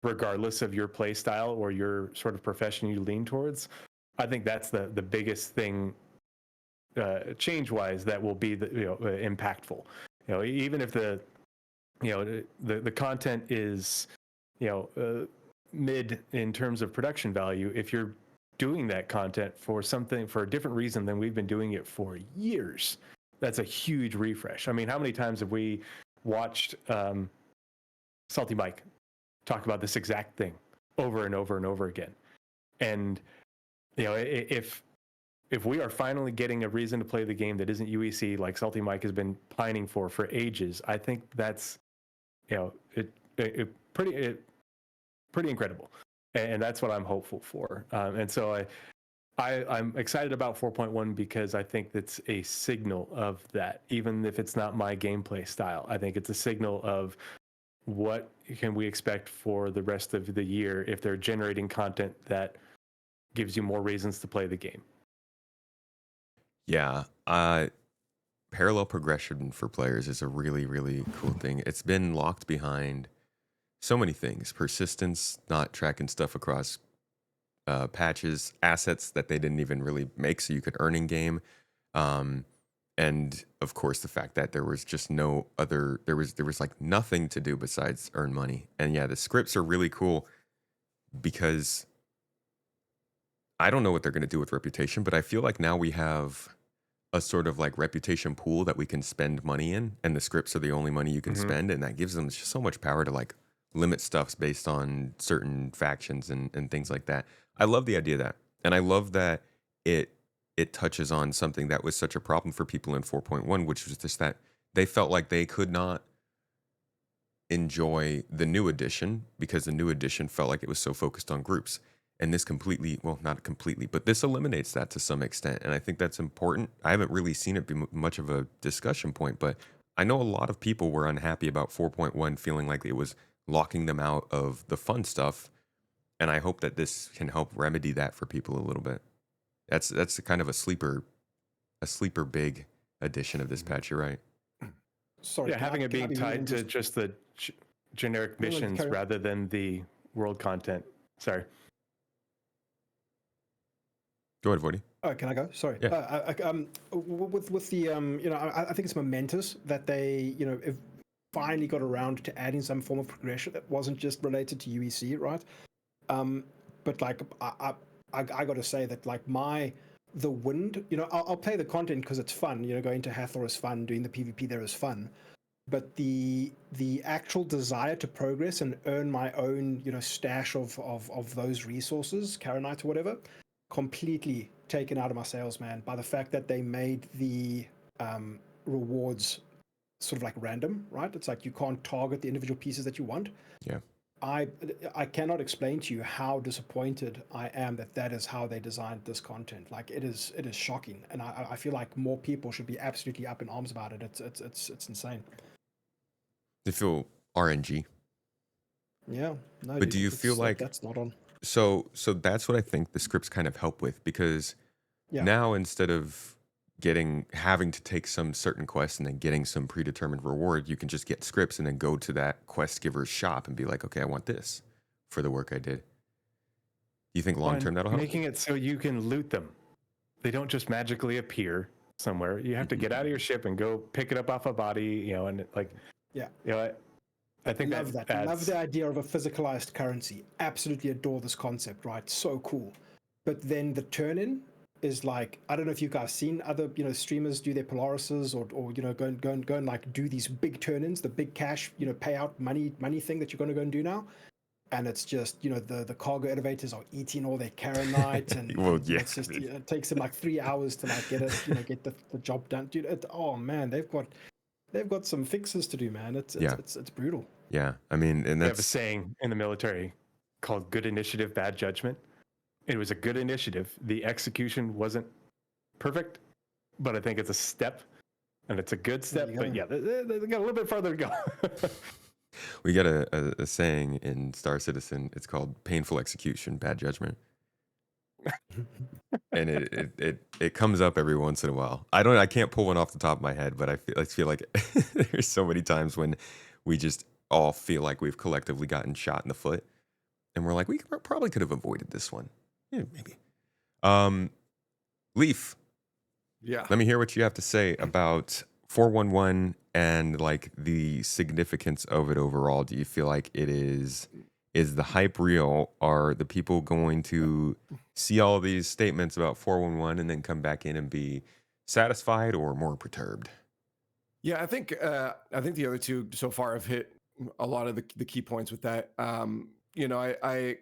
regardless of your play style or your sort of profession you lean towards, I think that's the biggest thing. Change-wise, that will be impactful. Even if the content is mid in terms of production value, if you're doing that content for a different reason than we've been doing it for years, that's a huge refresh. I mean, how many times have we watched Salty Mike talk about this exact thing over and over and over again? And if we are finally getting a reason to play the game that isn't UEC, like Salty Mike has been pining for ages, I think that's pretty incredible, and that's what I'm hopeful for. And so I'm excited about 4.1 because I think that's a signal of that, even if it's not my gameplay style. I think it's a signal of what can we expect for the rest of the year if they're generating content that gives you more reasons to play the game. Yeah, parallel progression for players is a really, really cool thing. It's been locked behind so many things. Persistence, not tracking stuff across patches, assets that they didn't even really make, so you could earn in game. Um, and of course, the fact that there was just no other, there was like nothing to do besides earn money. And yeah, the scripts are really cool because I don't know what they're going to do with reputation, but I feel like now we have a sort of like reputation pool that we can spend money in, and the scripts are the only money you can spend, and that gives them just so much power to like limit stuffs based on certain factions and things like that. I love the idea of that, and I love that it it touches on something that was such a problem for people in 4.1, which was just that they felt like they could not enjoy the new edition because the new edition felt like it was so focused on groups. And this completely, well, not completely, but this eliminates that to some extent. And I think that's important. I haven't really seen it be much of a discussion point, but I know a lot of people were unhappy about 4.1, feeling like it was locking them out of the fun stuff. And I hope that this can help remedy that for people a little bit. That's kind of a sleeper big edition of this patch. You're right. Sorry, Yeah, having it can I being be rude tied and to just the generic No, no, missions carry on. rather than the world content. Sorry. Go ahead, Voidy. Oh, can I go? Sorry. Yeah. With the you know, I think it's momentous that they, you know, have finally got around to adding some form of progression that wasn't just related to UEC, right? But like I got to say that like the wind, you know, I'll play the content because it's fun. You know, going to Hathor is fun, doing the PvP there is fun. But the actual desire to progress and earn my own, you know, stash of those resources, Karanite or whatever, completely taken out of my sales, man, by the fact that they made the rewards sort of like random, right? It's like you can't target the individual pieces that you want. Yeah. I cannot explain to you how disappointed I am that that is how they designed this content. Like it is shocking, and I feel like more people should be absolutely up in arms about it. It's insane. They feel RNG. Yeah, no, But dude, do you feel like that's not on. so that's what I think the scripts kind of help with, because Yeah, now instead of having to take some certain quest and then getting some predetermined reward, you can just get scripts and then go to that quest giver's shop and be like, okay, I want this for the work I did. Do you think long term that'll help? Making it so you can loot them. They don't just magically appear somewhere. You have to get out of your ship and go pick it up off a body, you know, and like, yeah. you know, I think Love that. adds, Love the idea of a physicalized currency. Absolutely adore this concept, right? So cool. But then the turn in is like, I don't know if you guys seen other, you know, streamers do their Polarises or you know, go and like do these big turn ins, the big cash, you know, payout money thing that you're gonna go and do now. And it's just, you know, the cargo elevators are eating all their Karanite and, Well, and, you know, yeah, it's just, I mean, you know, it takes them like 3 hours to like get it, you know, get the job done. Dude, oh man, they've got some fixes to do, man. Yeah. It's brutal. yeah. I mean, and we have a that's saying in the military called good initiative, bad judgment. It was a good initiative. The execution wasn't perfect, but I think it's a step, and it's a good step. you But go. yeah, they got a little bit farther to go. we got a saying in Star Citizen. It's called painful execution, bad judgment. And it comes up every once in a while. I can't pull one off the top of my head, but I feel like there's so many times when we just all feel like we've collectively gotten shot in the foot, and we're like, we probably could have avoided this one. Yeah, maybe. Leaf, Yeah. let me hear what you have to say about 411 and like the significance of it overall. Do you feel like it is the hype real? Are the people going to see all these statements about 411 and then come back in and be satisfied or more perturbed? Yeah, I think the other two so far have hit a lot of the key points with that. You know, I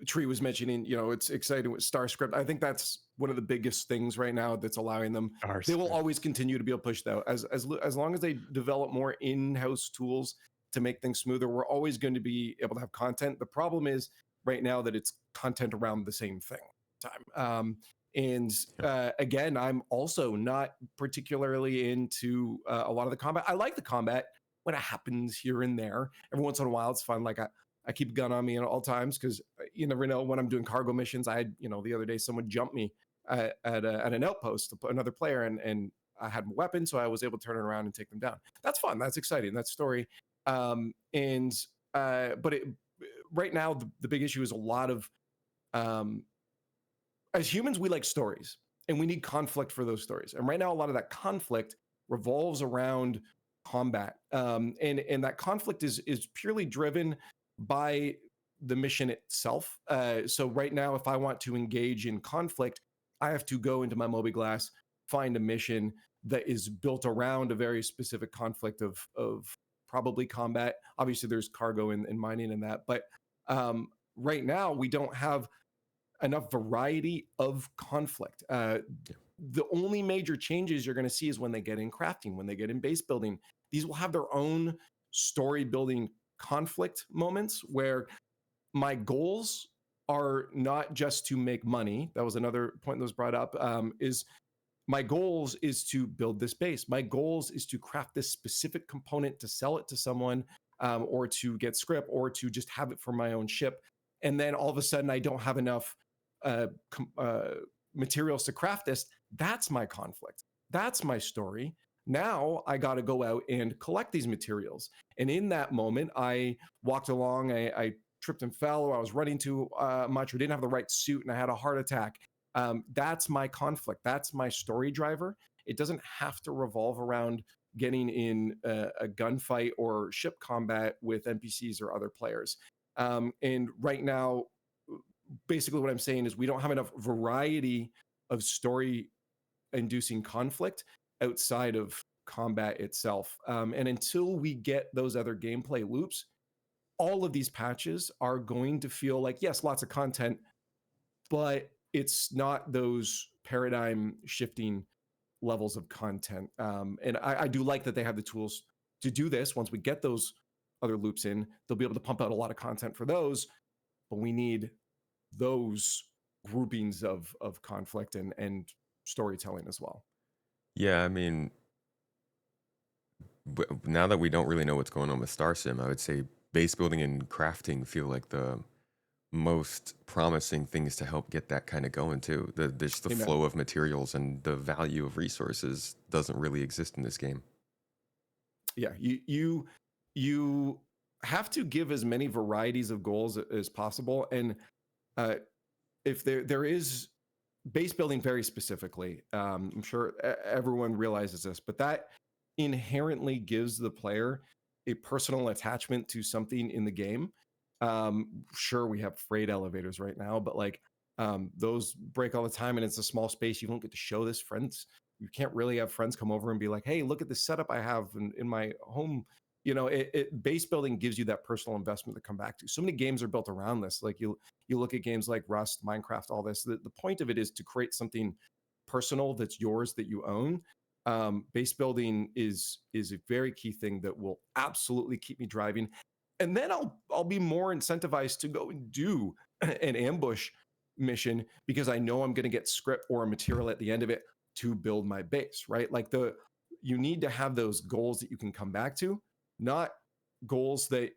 Tree was mentioning, you know, it's exciting with Starscript. I think that's one of the biggest things right now that's allowing them. They will always continue to be able to push though, as long as they develop more in-house tools to make things smoother. We're always going to be able to have content. The problem is right now that it's content around the same thing time. And again, I'm also not particularly into a lot of the combat. I like the combat when it happens here and there. Every once in a while, it's fun. Like I keep a gun on me at all times because you never know when I'm doing cargo missions. I had, you know, the other day someone jumped me at an outpost, another player, and I had a weapon, so I was able to turn it around and take them down. That's fun. That's exciting. That story. But right now, the big issue is a lot of as humans, we like stories and we need conflict for those stories. And right now, a lot of that conflict revolves around combat. And that conflict is purely driven by the mission itself. So right now, if I want to engage in conflict, I have to go into my mobiGlas, find a mission that is built around a very specific conflict of probably combat. Obviously, there's cargo and mining and that, but right now we don't have enough variety of conflict. The only major changes you're going to see is when they get in crafting, when they get in base building. These will have their own story building conflict moments where my goals are not just to make money. That was another point that was brought up. Is my goals is to build this base. My goals is to craft this specific component to sell it to someone, or to get script, or to just have it for my own ship. And then all of a sudden, I don't have enough materials to craft this. That's my conflict. That's my story. Now I got to go out and collect these materials. And in that moment, I walked along. I tripped and fell, or I was running too much, or didn't have the right suit, and I had a heart attack. That's my conflict. That's my story driver. It doesn't have to revolve around getting in a gunfight or ship combat with NPCs or other players. And right now, basically what I'm saying is we don't have enough variety of story inducing conflict outside of combat itself. And until we get those other gameplay loops, all of these patches are going to feel like, yes, lots of content, but it's not those paradigm shifting levels of content. And I do like that they have the tools to do this. Once we get those other loops in, they'll be able to pump out a lot of content for those, but we need those groupings of conflict and storytelling as well. Yeah, I mean, now that we don't really know what's going on with Star Sim, I would say base building and crafting feel like the most promising things to help get that kind of going too. There's the Amen. flow of materials and the value of resources doesn't really exist in this game. Yeah, you have to give as many varieties of goals as possible, and if there is base building very specifically, I'm sure everyone realizes this, but that inherently gives the player a personal attachment to something in the game. Sure, we have freight elevators right now, but like those break all the time, and it's a small space. You don't get to show this friends. You can't really have friends come over and be like, "Hey, look at the setup I have in my home." You know, base building gives you that personal investment to come back to. So many games are built around this. Like you look at games like Rust, Minecraft, all this. The point of it is to create something personal that's yours, that you own. Base building is a very key thing that will absolutely keep me driving. And then I'll be more incentivized to go and do an ambush mission because I know I'm going to get script or a material at the end of it to build my base, right? Like you need to have those goals that you can come back to, not goals that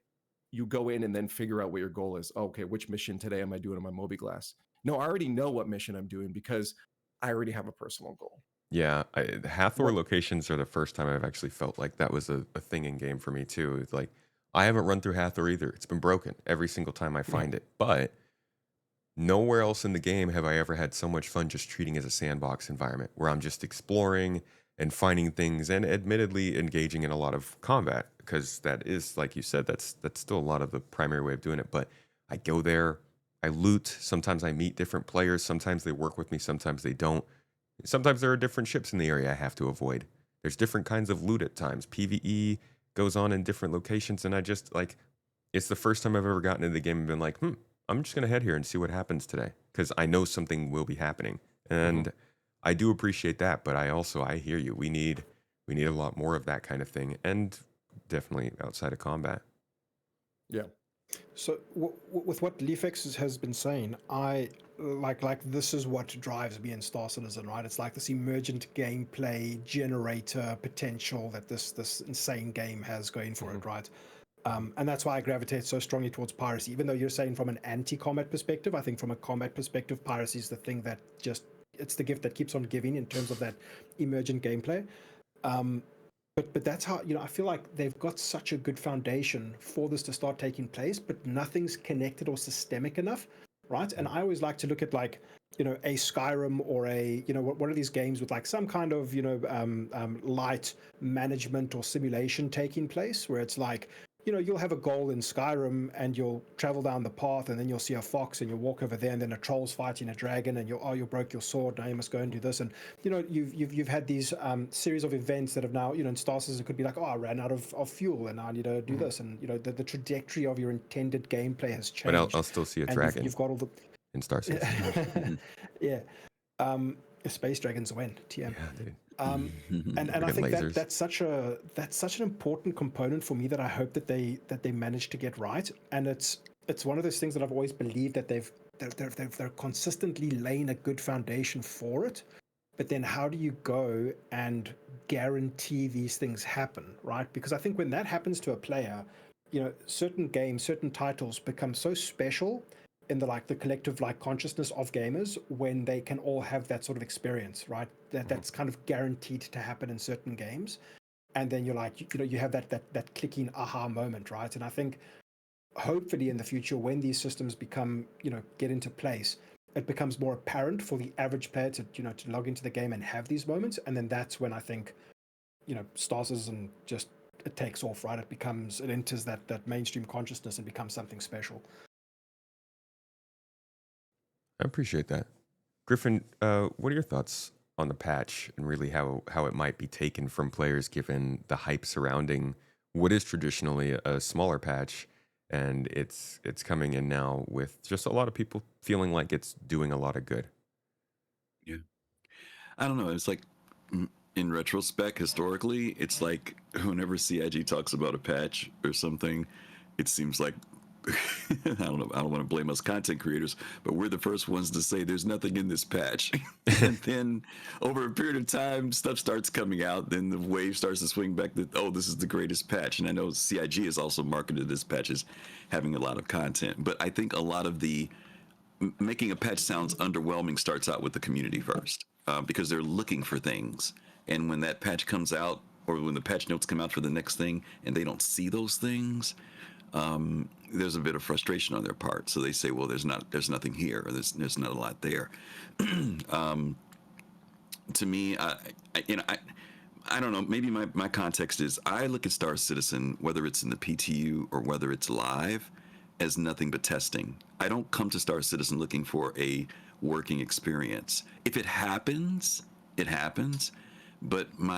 you go in and then figure out what your goal is. Okay, which mission today am I doing on my mobiGlas? No, I already know what mission I'm doing because I already have a personal goal. Yeah, Hathor locations are the first time I've actually felt like that was a thing in game for me too. It's like I haven't run through Hathor either. It's been broken every single time I find it. But nowhere else in the game have I ever had so much fun just treating as a sandbox environment where I'm just exploring and finding things and admittedly engaging in a lot of combat because that is, like you said, that's still a lot of the primary way of doing it. But I go there, I loot, sometimes I meet different players, sometimes they work with me, sometimes they don't. Sometimes there are different ships in the area I have to avoid. There's different kinds of loot at times. PvE goes on in different locations, and I just like it's the first time I've ever gotten into the game and been like, I'm just gonna head here and see what happens today because I know something will be happening, and I do appreciate that. But I hear you. We need a lot more of that kind of thing, and definitely outside of combat. Yeah. So with what LiefX has been saying, I like this is what drives me in Star Citizen, right? It's like this emergent gameplay generator potential that this insane game has going for it, right? And that's why I gravitate so strongly towards piracy. Even though you're saying from an anti-combat perspective, I think from a combat perspective, piracy is the thing that it's the gift that keeps on giving in terms of that emergent gameplay. But that's how, I feel like they've got such a good foundation for this to start taking place, but nothing's connected or systemic enough, right? And I always like to look at like, you know, a Skyrim or a, you know, what are these games with like some kind of, you know, light management or simulation taking place, where it's like, you know, you'll have a goal in Skyrim and you'll travel down the path and then you'll see a fox and you'll walk over there and then a troll's fighting a dragon and you broke your sword, now you must go and do this. And, you know, you've had these series of events that have now, you know, in Star Citizen it could be like, oh, I ran out of fuel and now I need to do this. And, you know, the trajectory of your intended gameplay has changed. But I'll still see a and dragon you've got all the... in Star Citizen. yeah. Space dragons win, TM. Yeah, dude. And I think that's such an important component for me that I hope that they manage to get right. And it's one of those things that I've always believed that they're consistently laying a good foundation for it. But then how do you go and guarantee these things happen, right? Because I think when that happens to a player, you know, certain games, certain titles become so special in the collective consciousness of gamers when they can all have that sort of experience, right? That's kind of guaranteed to happen in certain games. And then you're like, you know, you have that clicking aha moment, right? And I think hopefully in the future, when these systems become, you know, get into place, it becomes more apparent for the average player to, you know, to log into the game and have these moments. And then that's when I think, you know, Star Citizen just, it takes off, right? It enters that mainstream consciousness and becomes something special. I appreciate that. Griffin, what are your thoughts on the patch and really how it might be taken from players given the hype surrounding what is traditionally a smaller patch, and it's coming in now with just a lot of people feeling like it's doing a lot of good? Yeah. I don't know. It's like, in retrospect, historically, it's like whenever CIG talks about a patch or something, it seems like I don't know. I don't want to blame us content creators, but we're the first ones to say there's nothing in this patch. And then over a period of time, stuff starts coming out. Then the wave starts to swing back that, oh, this is the greatest patch. And I know CIG is also marketed this patch as having a lot of content. But I think a lot of the making a patch sounds underwhelming starts out with the community first, because they're looking for things. And when that patch comes out, or when the patch notes come out for the next thing, and they don't see those things, there's a bit of frustration on their part. So they say, well, there's nothing here, or there's not a lot there. To me, I don't know. Maybe my context is I look at Star Citizen, whether it's in the PTU or whether it's live, as nothing but testing. I don't come to Star Citizen looking for a working experience. If it happens, it happens. But when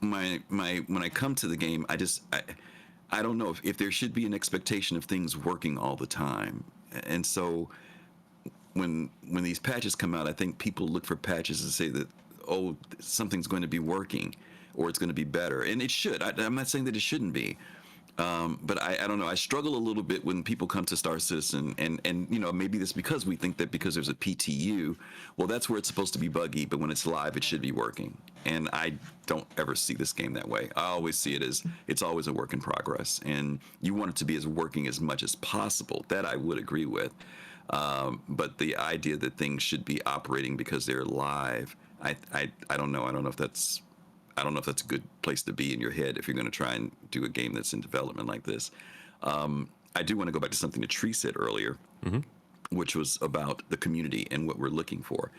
I come to the game, I don't know if there should be an expectation of things working all the time. And so when these patches come out, I think people look for patches to say that, oh, something's going to be working or it's going to be better. And it should. I'm not saying that it shouldn't be. But I don't know. I struggle a little bit when people come to Star Citizen, and you know, maybe that's because we think that because there's a PTU, well, that's where it's supposed to be buggy, but when it's live, it should be working. And I don't ever see this game that way. I always see it as it's always a work in progress, and you want it to be as working as much as possible. That I would agree with. But the idea that things should be operating because they're live, I don't know. I don't know if that's a good place to be in your head if you're going to try and do a game that's in development like this. I do want to go back to something that Tree said earlier, which was about the community and what we're looking for.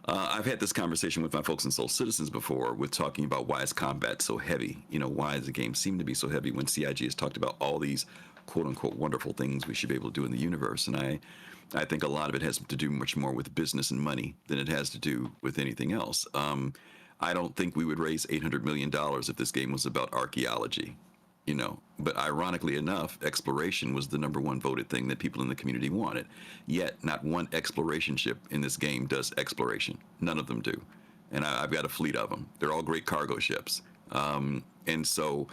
I've had this conversation with my folks in Soul Citizens before, with talking about why is combat so heavy? You know, why does the game seem to be so heavy when CIG has talked about all these quote unquote wonderful things we should be able to do in the universe? And I think a lot of it has to do much more with business and money than it has to do with anything else. I don't think we would raise $800 million if this game was about archaeology, you know. But ironically enough, exploration was the #1 voted thing that people in the community wanted. Yet, not one exploration ship in this game does exploration. None of them do. And I've got a fleet of them. They're all great cargo ships. And so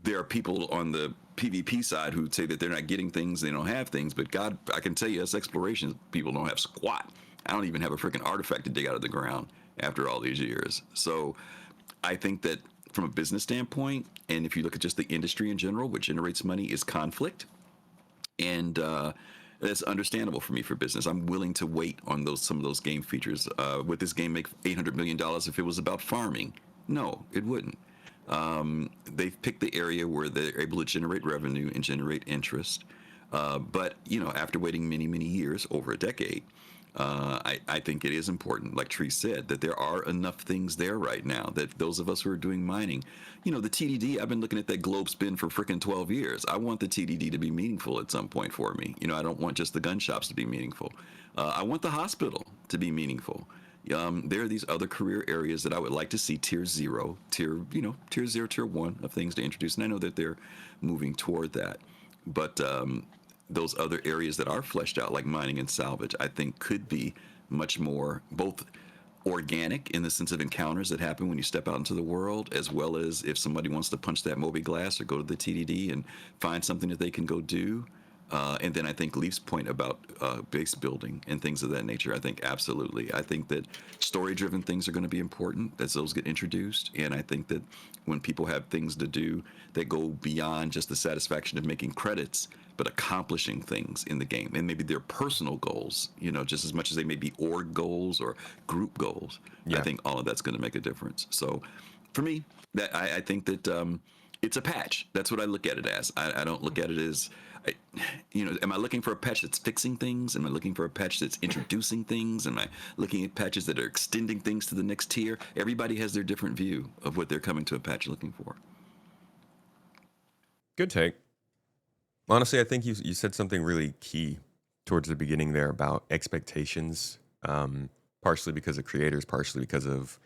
there are people on the PvP side who say that they're not getting things, they don't have things. But God, I can tell you, us exploration people don't have squat. I don't even have a freaking artifact to dig out of the ground after all these years. So I think that from a business standpoint, and if you look at just the industry in general, what generates money is conflict. And that's understandable for me for business. I'm willing to wait on some of those game features. Would this game make $800 million if it was about farming? No, it wouldn't. They've picked the area where they're able to generate revenue and generate interest. But after waiting many, many years, over a decade, I think it is important, like Tree said, that there are enough things there right now that those of us who are doing mining, the TDD, I've been looking at that globe spin for freaking 12 years. I want the TDD to be meaningful at some point for me. I don't want just the gun shops to be meaningful. I want the hospital to be meaningful. There are these other career areas that I would like to see tier 0, tier 0, tier 1 of things to introduce. And I know that they're moving toward that. But those other areas that are fleshed out, like mining and salvage, I think could be much more both organic in the sense of encounters that happen when you step out into the world, as well as if somebody wants to punch that Moby glass or go to the TDD and find something that they can go do. And then I think Leaf's point about base building and things of that nature, I think absolutely. I think that story-driven things are going to be important as those get introduced. And I think that when people have things to do that go beyond just the satisfaction of making credits, but accomplishing things in the game, and maybe their personal goals, just as much as they may be org goals or group goals, I think all of that's going to make a difference. So for me, that I think that it's a patch. That's what I look at it as. I don't look at it as, am I looking for a patch that's fixing things? Am I looking for a patch that's introducing things? Am I looking at patches that are extending things to the next tier? Everybody has their different view of what they're coming to a patch looking for. Good take. Honestly, I think you said something really key towards the beginning there about expectations, partially because of creators, partially because of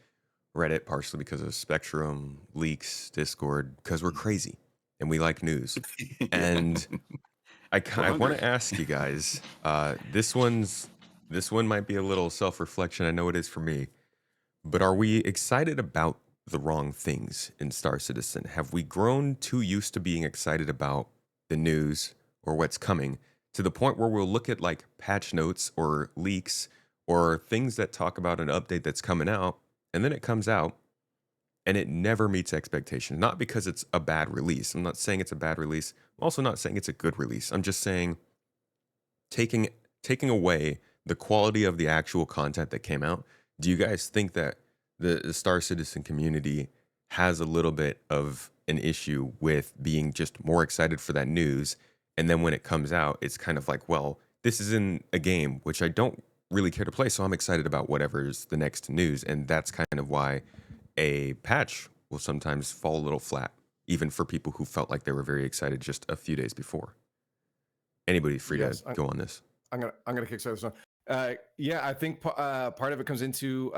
Reddit, partially because of Spectrum, leaks, Discord, because we're crazy and we like news. And I want to ask you guys, this one might be a little self-reflection. I know it is for me, but are we excited about the wrong things in Star Citizen? Have we grown too used to being excited about the news or what's coming to the point where we'll look at like patch notes or leaks or things that talk about an update that's coming out, and then it comes out and it never meets expectations? Not because it's a bad release. I'm not saying it's a bad release. I'm also not saying it's a good release. I'm just saying taking away the quality of the actual content that came out. Do you guys think that the Star Citizen community has a little bit of an issue with being just more excited for that news, and then when it comes out, it's kind of like, well, this is in a game which I don't really care to play, so I'm excited about whatever's the next news, and that's kind of why a patch will sometimes fall a little flat, even for people who felt like they were very excited just a few days before. Anybody free to go on this? I'm gonna kickstart this one. Yeah, I think part of it comes into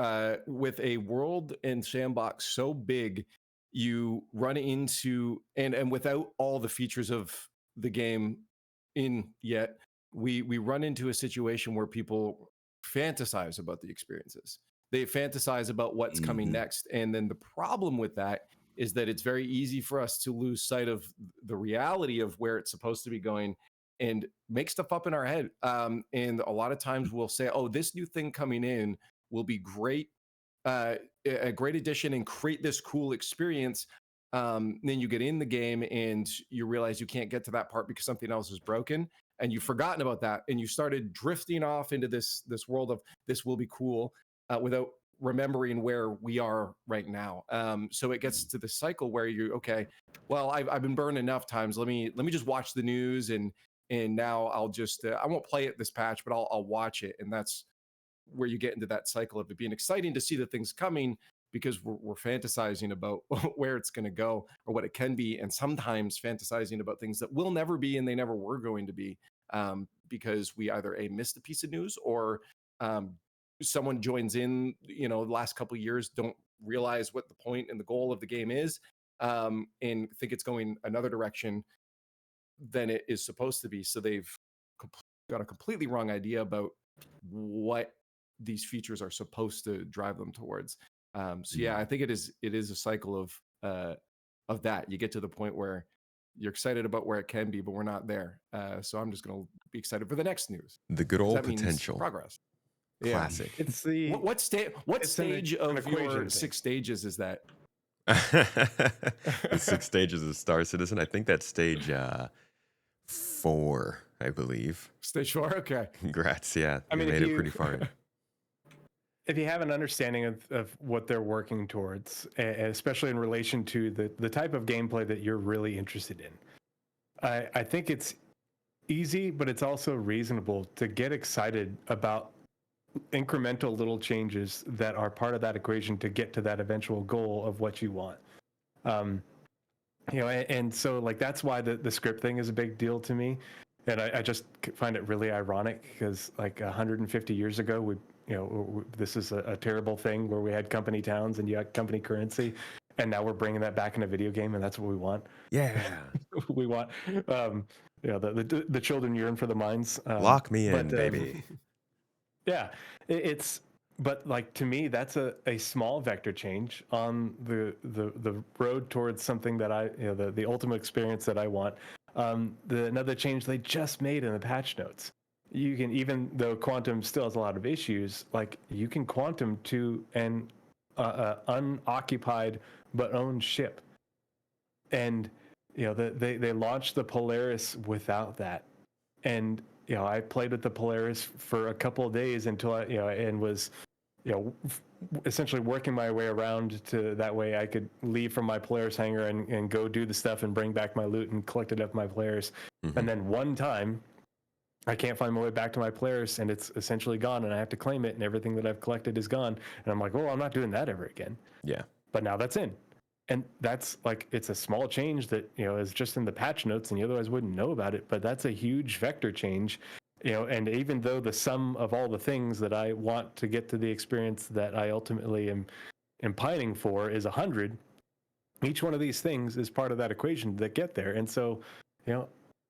with a world and sandbox so big, you run into and without all the features of the game in yet, we run into a situation where people fantasize about the experiences. They fantasize about what's coming next, and then the problem with that is that it's very easy for us to lose sight of the reality of where it's supposed to be going and make stuff up in our head. And a lot of times we'll say, oh, this new thing coming in will be great, a great addition and create this cool experience. Then you get in the game and you realize you can't get to that part because something else is broken and you've forgotten about that. And you started drifting off into this world of this will be cool without remembering where we are right now. So it gets to the cycle where you, okay, well, I've been burned enough times. Let me just watch the news and now I'll just I won't play it this patch, but I'll watch it, and that's where you get into that cycle of it being exciting to see the things coming because we're fantasizing about where it's going to go or what it can be, and sometimes fantasizing about things that will never be and they never were going to be, because we either missed a piece of news or someone joins in, the last couple of years, don't realize what the point and the goal of the game is, and think it's going another direction than it is supposed to be. So they've got a completely wrong idea about what these features are supposed to drive them towards. So yeah, I think it is a cycle of that. You get to the point where you're excited about where it can be, but we're not there. So I'm just going to be excited for the next news. The good old potential. Progress. Classic. Yeah. It's the what stage of your 6 stages is that? The 6 stages of Star Citizen. I think that's stage 4, I believe. Stage 4. Okay. Congrats. Yeah, I mean, made it pretty far in. If you have an understanding of what they're working towards, especially in relation to the type of gameplay that you're really interested in, I think it's easy, but it's also reasonable to get excited about incremental little changes that are part of that equation to get to that eventual goal of what you want. And so like that's why the script thing is a big deal to me. And I just find it really ironic because like 150 years ago, this is a terrible thing where we had company towns and you had company currency, and now we're bringing that back in a video game, and that's what we want. Yeah. We want, the children yearn for the mines. Lock me in, baby. Yeah, but like to me, that's a small vector change on the road towards something that the ultimate experience that I want. Another change they just made in the patch notes. You can, even though quantum still has a lot of issues, like you can quantum to an unoccupied but owned ship, and they launched the Polaris without that, and I played with the Polaris for a couple of days until and was essentially working my way around to that way I could leave from my Polaris hangar and go do the stuff and bring back my loot and collect it up my Polaris. Mm-hmm. And then one time I can't find my way back to my Polaris and it's essentially gone and I have to claim it and everything that I've collected is gone. And I'm like, well, I'm not doing that ever again. Yeah. But now that's in. And that's like, it's a small change that, is just in the patch notes and you otherwise wouldn't know about it. But that's a huge vector change. And even though the sum of all the things that I want to get to the experience that I ultimately am pining for is 100, each one of these things is part of that equation that get there. And so,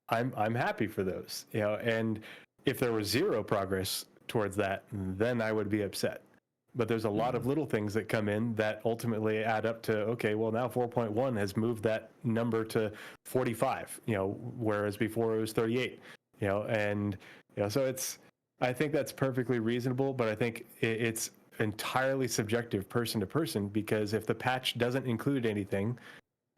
I'm happy for those, and if there was zero progress towards that, then I would be upset. But there's a lot of little things that come in that ultimately add up to, okay, well now 4.1 has moved that number to 45, whereas before it was 38, and so I think that's perfectly reasonable, but I think it's entirely subjective person to person, because if the patch doesn't include anything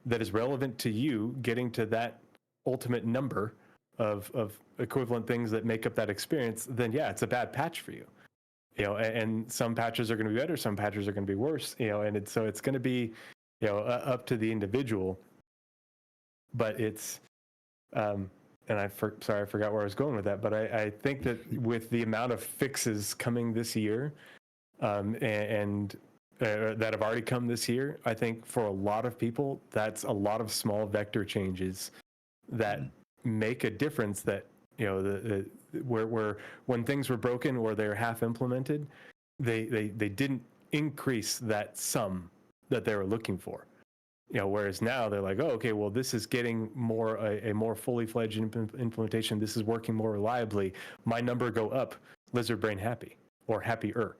that is relevant to you getting to that ultimate number of equivalent things that make up that experience, then yeah, it's a bad patch for you. And some patches are going to be better, some patches are going to be worse, and so it's going to be, up to the individual. But it's, and I forgot where I was going with that, but I think that with the amount of fixes coming this year, and that have already come this year, I think for a lot of people, that's a lot of small vector changes that make a difference. That where when things were broken or they're half implemented, they didn't increase that sum that they were looking for. Whereas now they're like, oh, okay, well, this is getting more a more fully fledged implementation. This is working more reliably. My number go up. Lizard brain happy or happier.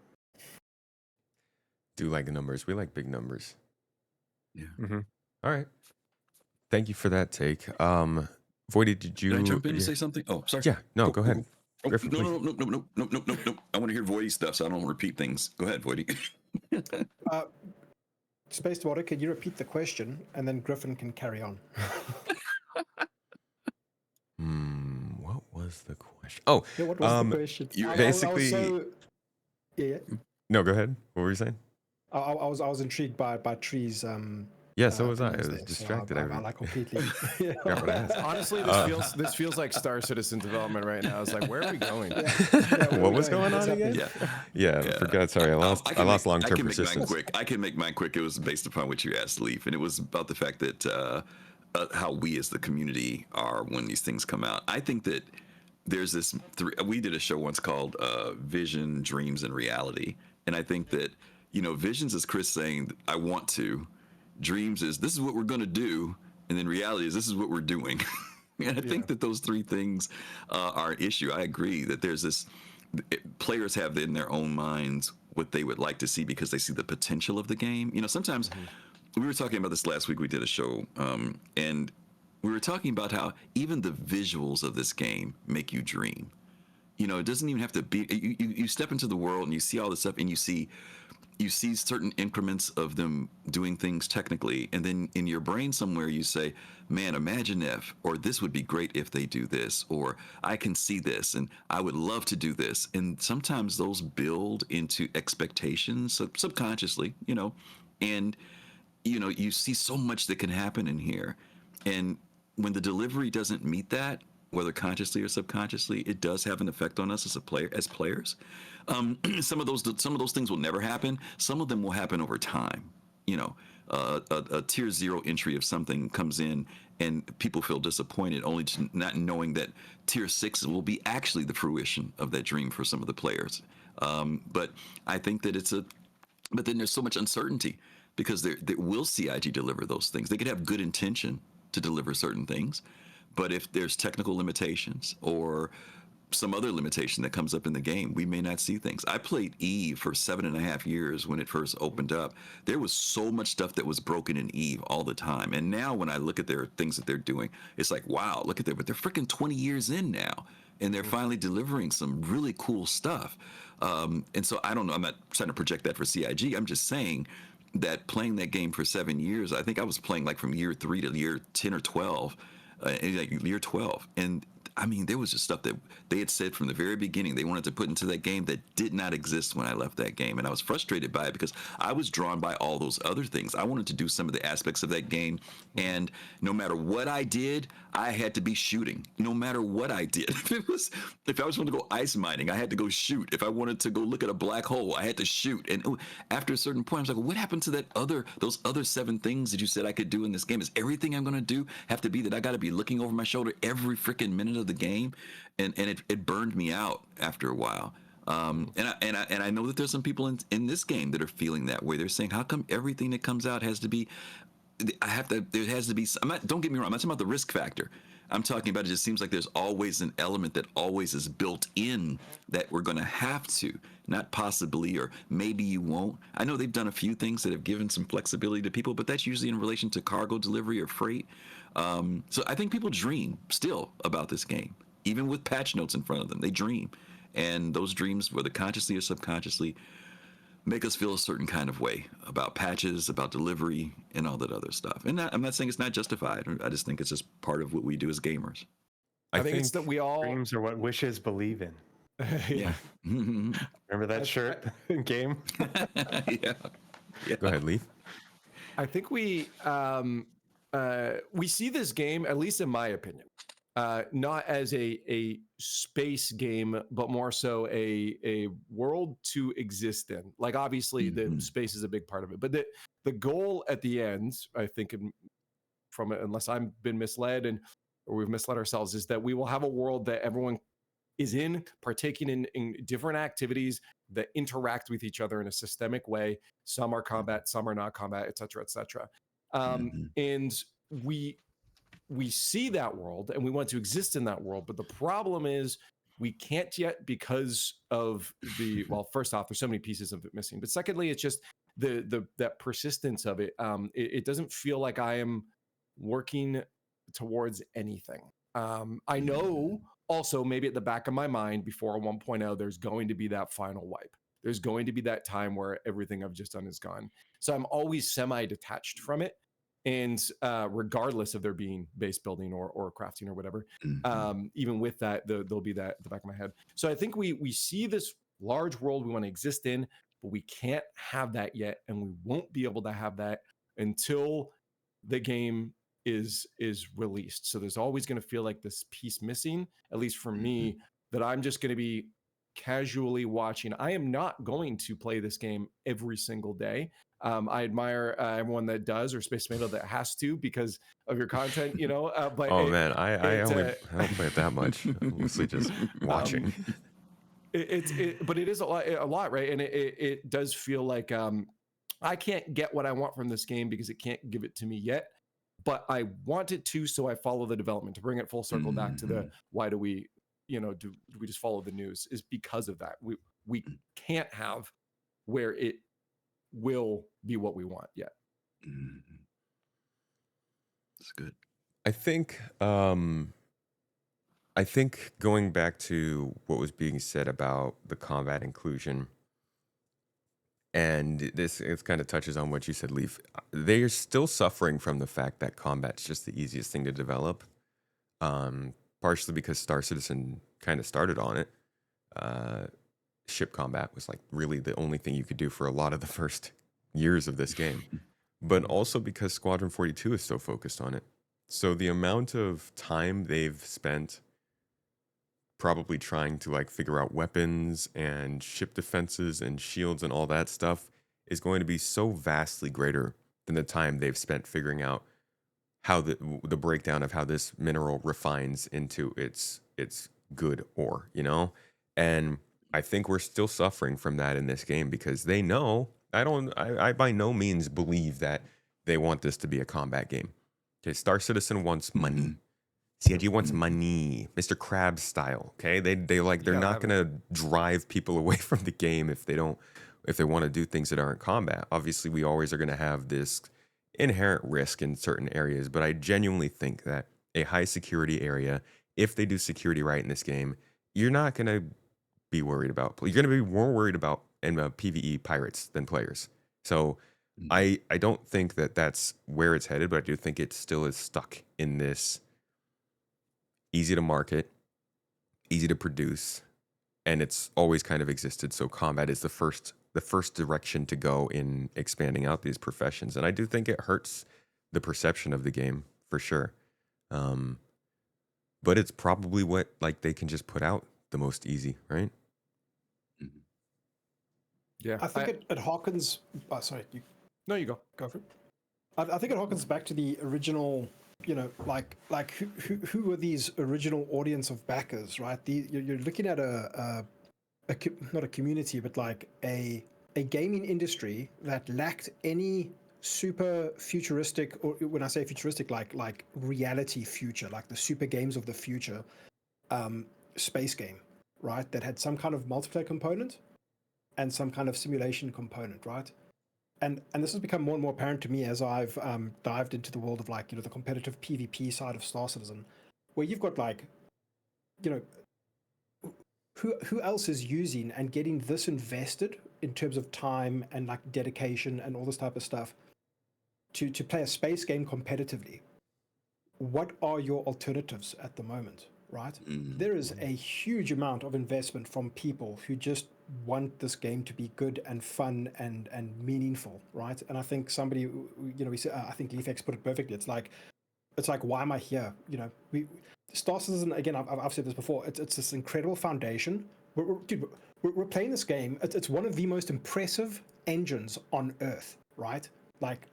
Do like numbers. We like big numbers. Yeah. Mm-hmm. All right. Thank you for that take. Voidy, did you? Did I jump in and say something? Oh, sorry. Yeah. No, go ahead. Oh, Griffin, no. I want to hear Voidy stuff, so I don't repeat things. Go ahead, Voidy. Space Water, can you repeat the question and then Griffin can carry on? What was the question? Oh, Yeah, what was the question? basically. Yeah. No, go ahead. What were you saying? I was intrigued by Tree's. Yeah, so was I. I was there, distracted. So I like completely. Forgot what I asked. Honestly, this feels like Star Citizen development right now. It's like, where are we going? What was going on again? Yeah. I forgot. Sorry, I lost long-term persistence. I can make mine quick. It was based upon what you asked, Leaf, and it was about the fact that how we as the community are when these things come out. I think that there's this. We did a show once called Vision, Dreams, and Reality, and I think that visions is Chris saying, "I want to." Dreams is this is what we're going to do, and then reality is this is what we're doing. And I think that those three things are an issue. I agree that there's this. Players have in their own minds what they would like to see because they see the potential of the game. Sometimes we were talking about this last week. We did a show, and we were talking about how even the visuals of this game make you dream. It doesn't even have to be. You step into the world and you see all this stuff, and you see certain increments of them doing things technically, and then in your brain somewhere you say, man, imagine if, or this would be great if they do this, or I can see this and I would love to do this. And sometimes those build into expectations subconsciously, and you see so much that can happen in here, and when the delivery doesn't meet that, whether consciously or subconsciously, it does have an effect on us as players. Some of those things will never happen. Some of them will happen over time. You know, a tier 0 entry of something comes in and people feel disappointed, only to not knowing that tier 6 will be actually the fruition of that dream for some of the players. But I think that but then there's so much uncertainty because will CIG deliver those things? They could have good intention to deliver certain things, but if there's technical limitations or some other limitation that comes up in the game, we may not see things. I played Eve for 7.5 years when it first opened up. There was so much stuff that was broken in Eve all the time. And now when I look at their things that they're doing, it's like, wow, look at that. But they're freaking 20 years in now. And they're finally delivering some really cool stuff. And so I don't know. I'm not trying to project that for CIG. I'm just saying that playing that game for 7 years, I think I was playing like from year 3 to year 10 or 12, like year 12. And I mean, there was just stuff that they had said from the very beginning they wanted to put into that game that did not exist when I left that game. And I was frustrated by it because I was drawn by all those other things. I wanted to do some of the aspects of that game. And no matter what I did, I had to be shooting. No matter what I did. If I was going to go ice mining, I had to go shoot. If I wanted to go look at a black hole, I had to shoot. And after a certain point, I was like, what happened to those other 7 things that you said I could do in this game? Is everything I'm going to do have to be that I got to be looking over my shoulder every freaking minute of the game? And it burned me out after a while. And I know that there's some people in this game that are feeling that way. They're saying, how come everything that comes out has to be, there has to be, don't get me wrong, I'm not talking about the risk factor. I'm talking about it just seems like there's always an element that always is built in that we're going to have to, not possibly, or maybe you won't. I know they've done a few things that have given some flexibility to people, but that's usually in relation to cargo delivery or freight. So I think people dream still about this game, even with patch notes in front of them. They dream. And those dreams, whether consciously or subconsciously, make us feel a certain kind of way about patches, about delivery, and all that other stuff. And I'm not saying it's not justified. I just think it's just part of what we do as gamers. I think it's that we all Dreams are what wishes believe in. yeah. Remember that shirt game? Yeah. Go ahead, Leaf. I think we see this game, at least in my opinion, not as a space game, but more so a world to exist in. Like obviously the space is a big part of it, but the goal at the end, I think, from it, unless I've been misled or we've misled ourselves, is that we will have a world that everyone is partaking in different activities that interact with each other in a systemic way. Some are combat, some are not combat, et cetera, et cetera. And we see that world and we want to exist in that world, but the problem is we can't yet because of well, first off, there's so many pieces of it missing, but secondly, it's just that persistence of it. It doesn't feel like I am working towards anything. I know also maybe at the back of my mind before 1.0, there's going to be that final wipe. There's going to be that time where everything I've just done is gone. So I'm always semi-detached from it. And regardless of there being base building or crafting or whatever, even with that, there'll be that at the back of my head. So I think we see this large world we want to exist in, but we can't have that yet. And we won't be able to have that until the game is released. So there's always going to feel like this piece missing, at least for me, that I'm just going to be casually watching. I am not going to play this game every single day. I admire everyone that does, or Space Tomato that has to because of your content, you know. But man, I don't play it that much. I'm mostly just watching. But it is a lot, right? And it does feel like I can't get what I want from this game because it can't give it to me yet. But I want it to, so I follow the development. To bring it full circle back to the why do we, do we just follow the news? Is because of that. We can't have where it will be what we want yet. That's good. I think going back to what was being said about the combat inclusion, and it kind of touches on what you said, Leaf. They are still suffering from the fact that combat's just the easiest thing to develop, partially because Star Citizen kind of started on it. Ship combat was like really the only thing you could do for a lot of the first years of this game, but also because Squadron 42 is so focused on it. So the amount of time they've spent probably trying to like figure out weapons and ship defenses and shields and all that stuff is going to be so vastly greater than the time they've spent figuring out how the breakdown of how this mineral refines into its good ore, you know? And I think we're still suffering from that in this game because they know I by no means believe that they want this to be a combat game. Okay, Star Citizen wants money. CIG wants money, Mr. Krabs style. Okay, they like they're not gonna drive people away from the game if they want to do things that aren't combat. Obviously, we always are gonna have this inherent risk in certain areas, but I genuinely think that a high security area, if they do security right in this game, you're not gonna be worried about. You're gonna be more worried about PVE pirates than players. So I don't think that that's where it's headed, but I do think it still is stuck in this easy to market, easy to produce, and it's always kind of existed. So combat is the first direction to go in expanding out these professions, and I do think it hurts the perception of the game for sure. But it's probably what like they can just put out the most easy, right? Yeah, I think it harkens. Oh, sorry, No, you go. go for it. I think it harkens back to the original, you know, like who were these original audience of backers, right? You're looking at not a community, but like a gaming industry that lacked any super futuristic, or when I say futuristic, like reality future, like the super games of the future, space game, right? That had some kind of multiplayer component and some kind of simulation component, right? And this has become more and more apparent to me as I've dived into the world of like, you know, the competitive PvP side of Star Citizen, where you've got like, you know, who else is using and getting this invested in terms of time and like dedication and all this type of stuff to play a space game competitively? What are your alternatives at the moment, right? There is a huge amount of investment from people who just want this game to be good and fun and meaningful, right? And I think somebody, you know, I think LiefX put it perfectly. It's like, why am I here? You know, Star Citizen, again, I've said this before. It's this incredible foundation. We're playing this game. It's one of the most impressive engines on Earth, right? Like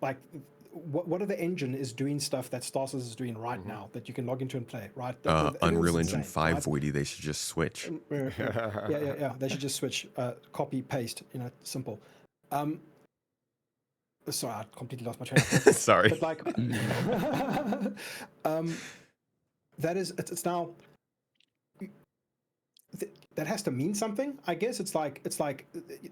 what other engine is doing stuff that Star Citizen is doing right now that you can log into and play, right? Unreal Engine 5 Voidy, they should just switch. Yeah. They should just switch, copy, paste, you know, simple. Sorry, I completely lost my train of thought. Sorry. But like, that is, it's now, that has to mean something, I guess. It's like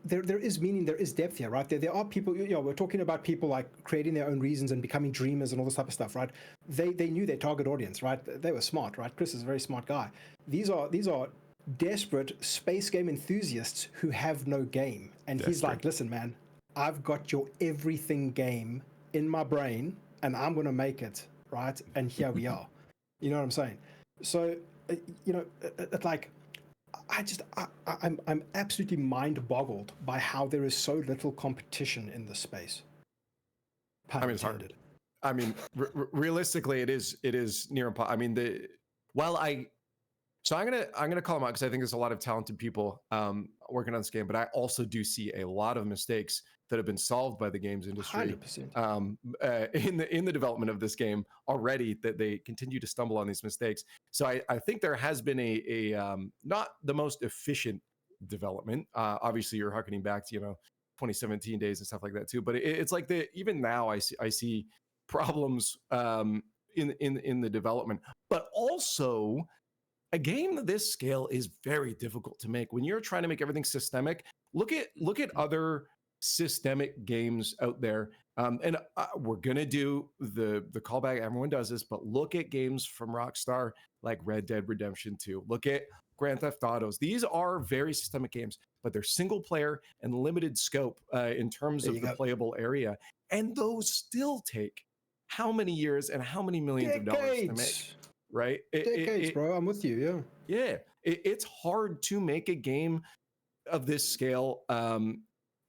there is meaning, there is depth here, right? There are people, you know, we're talking about people like creating their own reasons and becoming dreamers and all this type of stuff, right? They knew their target audience, right? They were smart, right? Chris is a very smart guy. These are desperate space game enthusiasts who have no game, and he's like, listen, man, I've got your everything game in my brain, and I'm gonna make it, right? And here we are. You know what I'm saying? So, you know, like, I'm absolutely mind-boggled by how there is so little competition in this space. I mean, it's hard. I mean, realistically, it is near impossible. I mean, so I'm gonna call them out because I think there's a lot of talented people working on this game, but I also do see a lot of mistakes that have been solved by the games industry 100%. In the development of this game already, that they continue to stumble on these mistakes. So I think there has been a not the most efficient development. Obviously, you're harkening back to 2017 days and stuff like that too. But it's like even now I see problems in the development, but also a game of this scale is very difficult to make when you're trying to make everything systemic. Look at other systemic games out there, and we're gonna do the callback. Everyone does this, but look at games from Rockstar like Red Dead Redemption 2. Look at Grand Theft Autos. These are very systemic games, but they're single player and limited scope in terms of the playable area, and those still take how many years and how many millions of dollars to make. Right? Decades, bro. I'm with you. Yeah. It's hard to make a game of this scale.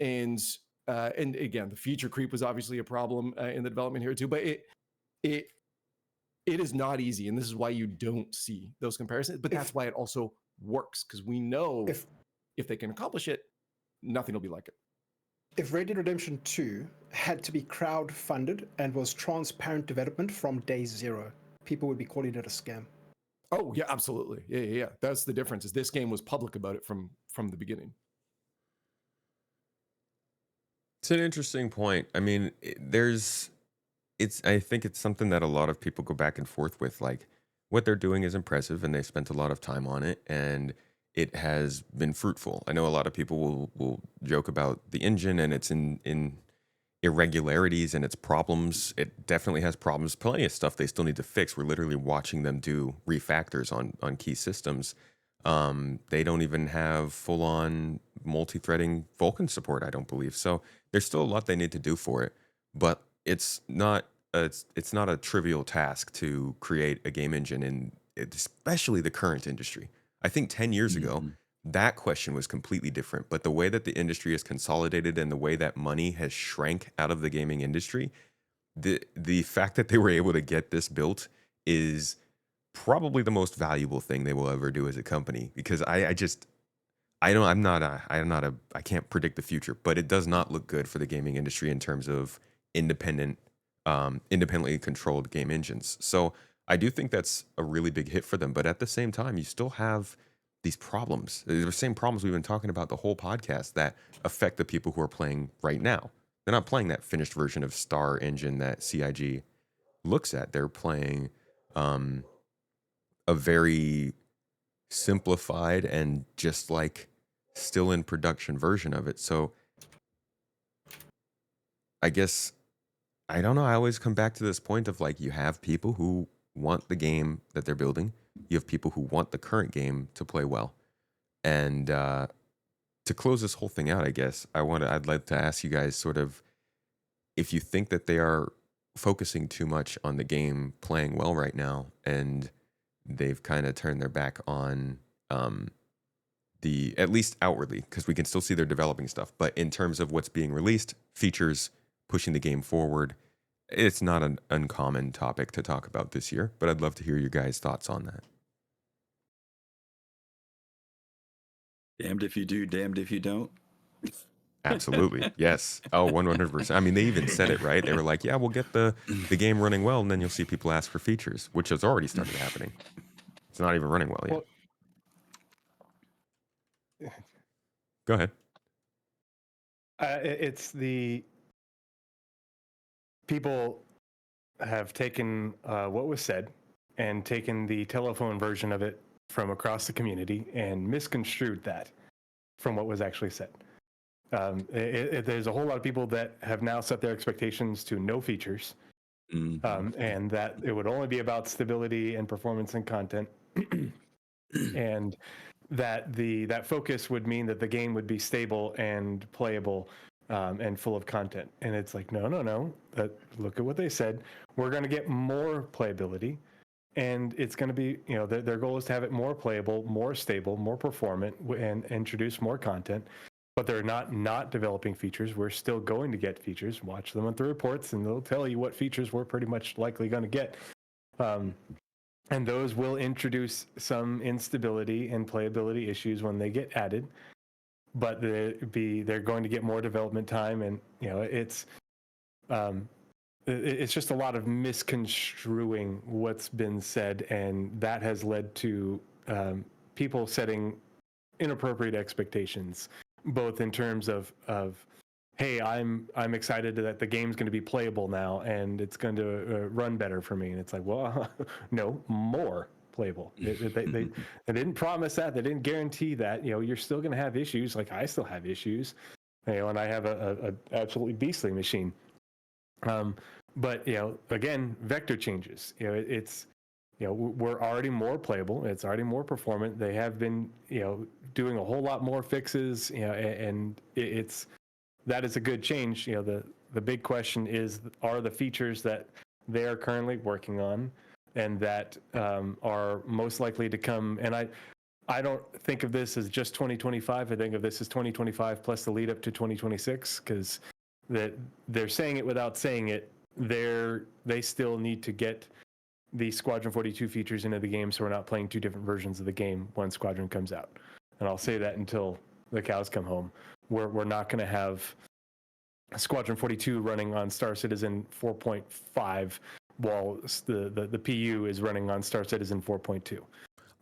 And again, the feature creep was obviously a problem in the development here too. But it is not easy, and this is why you don't see those comparisons. But that's why it also works, because we know if they can accomplish it, nothing will be like it. If Red Dead Redemption 2 had to be crowd-funded and was transparent development from day zero, people would be calling it a scam. Oh yeah, absolutely. Yeah. That's the difference. Is this game was public about it from the beginning. It's an interesting point. I mean, I think it's something that a lot of people go back and forth with. Like, what they're doing is impressive, and they spent a lot of time on it, and it has been fruitful. I know a lot of people will joke about the engine and its in irregularities and its problems. It definitely has problems. Plenty of stuff they still need to fix. We're literally watching them do refactors on key systems. They don't even have full on multi-threading Vulkan support, I don't believe. So there's still a lot they need to do for it, but it's not a trivial task to create a game engine in especially the current industry. I think 10 years ago, that question was completely different. But the way that the industry is consolidated and the way that money has shrank out of the gaming industry, the fact that they were able to get this built is probably the most valuable thing they will ever do as a company. Because I can't predict the future, but it does not look good for the gaming industry in terms of independently controlled game engines. So I do think that's a really big hit for them. But at the same time, you still have these problems, the same problems we've been talking about the whole podcast, that affect the people who are playing right now. They're not playing that finished version of Star Engine that CIG looks at. They're playing a very simplified and just like still in production version of it. So I guess, I don't know. I always come back to this point of like, you have people who want the game that they're building. You have people who want the current game to play well. And to close this whole thing out, I guess I'd like to ask you guys sort of if you think that they are focusing too much on the game playing well right now, and they've kind of turned their back on the, at least outwardly, because we can still see they're developing stuff. But in terms of what's being released, features, pushing the game forward, it's not an uncommon topic to talk about this year. But I'd love to hear your guys' thoughts on that. Damned if you do, damned if you don't. Absolutely. Yes. Oh, 100%. I mean, they even said it, right? They were like, yeah, we'll get the game running well, and then you'll see people ask for features, which has already started happening. It's not even running well yet. Go ahead. It's the people have taken what was said and taken the telephone version of it from across the community and misconstrued that from what was actually said. There's a whole lot of people that have now set their expectations to no features, and that it would only be about stability and performance and content, and that that focus would mean that the game would be stable and playable and full of content. And it's like, no. Look at what they said. We're going to get more playability, and it's going to be, their goal is to have it more playable, more stable, more performant, and introduce more content. But they're not developing features. We're still going to get features. Watch them on the reports, and they'll tell you what features we're pretty much likely going to get. And those will introduce some instability and playability issues when they get added. But they're going to get more development time, and it's just a lot of misconstruing what's been said, and that has led to people setting inappropriate expectations, both in terms of hey, I'm excited that the game's going to be playable now and it's going to run better for me, and it's like, well, no, more playable. They didn't promise that. They didn't guarantee that. You're still going to have issues. Like I still have issues, and I have a absolutely beastly machine. But again, vector changes. It's we're already more playable. It's already more performant. They have been doing a whole lot more fixes. And that is a good change. The big question is, are the features that they are currently working on and that are most likely to come? And I don't think of this as just 2025. I think of this as 2025 plus the lead up to 2026, because that they're saying it without saying it. They still need to get the Squadron 42 features into the game, so we're not playing two different versions of the game when Squadron comes out. And I'll say that until the cows come home. We're not going to have Squadron 42 running on Star Citizen 4.5 while the PU is running on Star Citizen 4.2.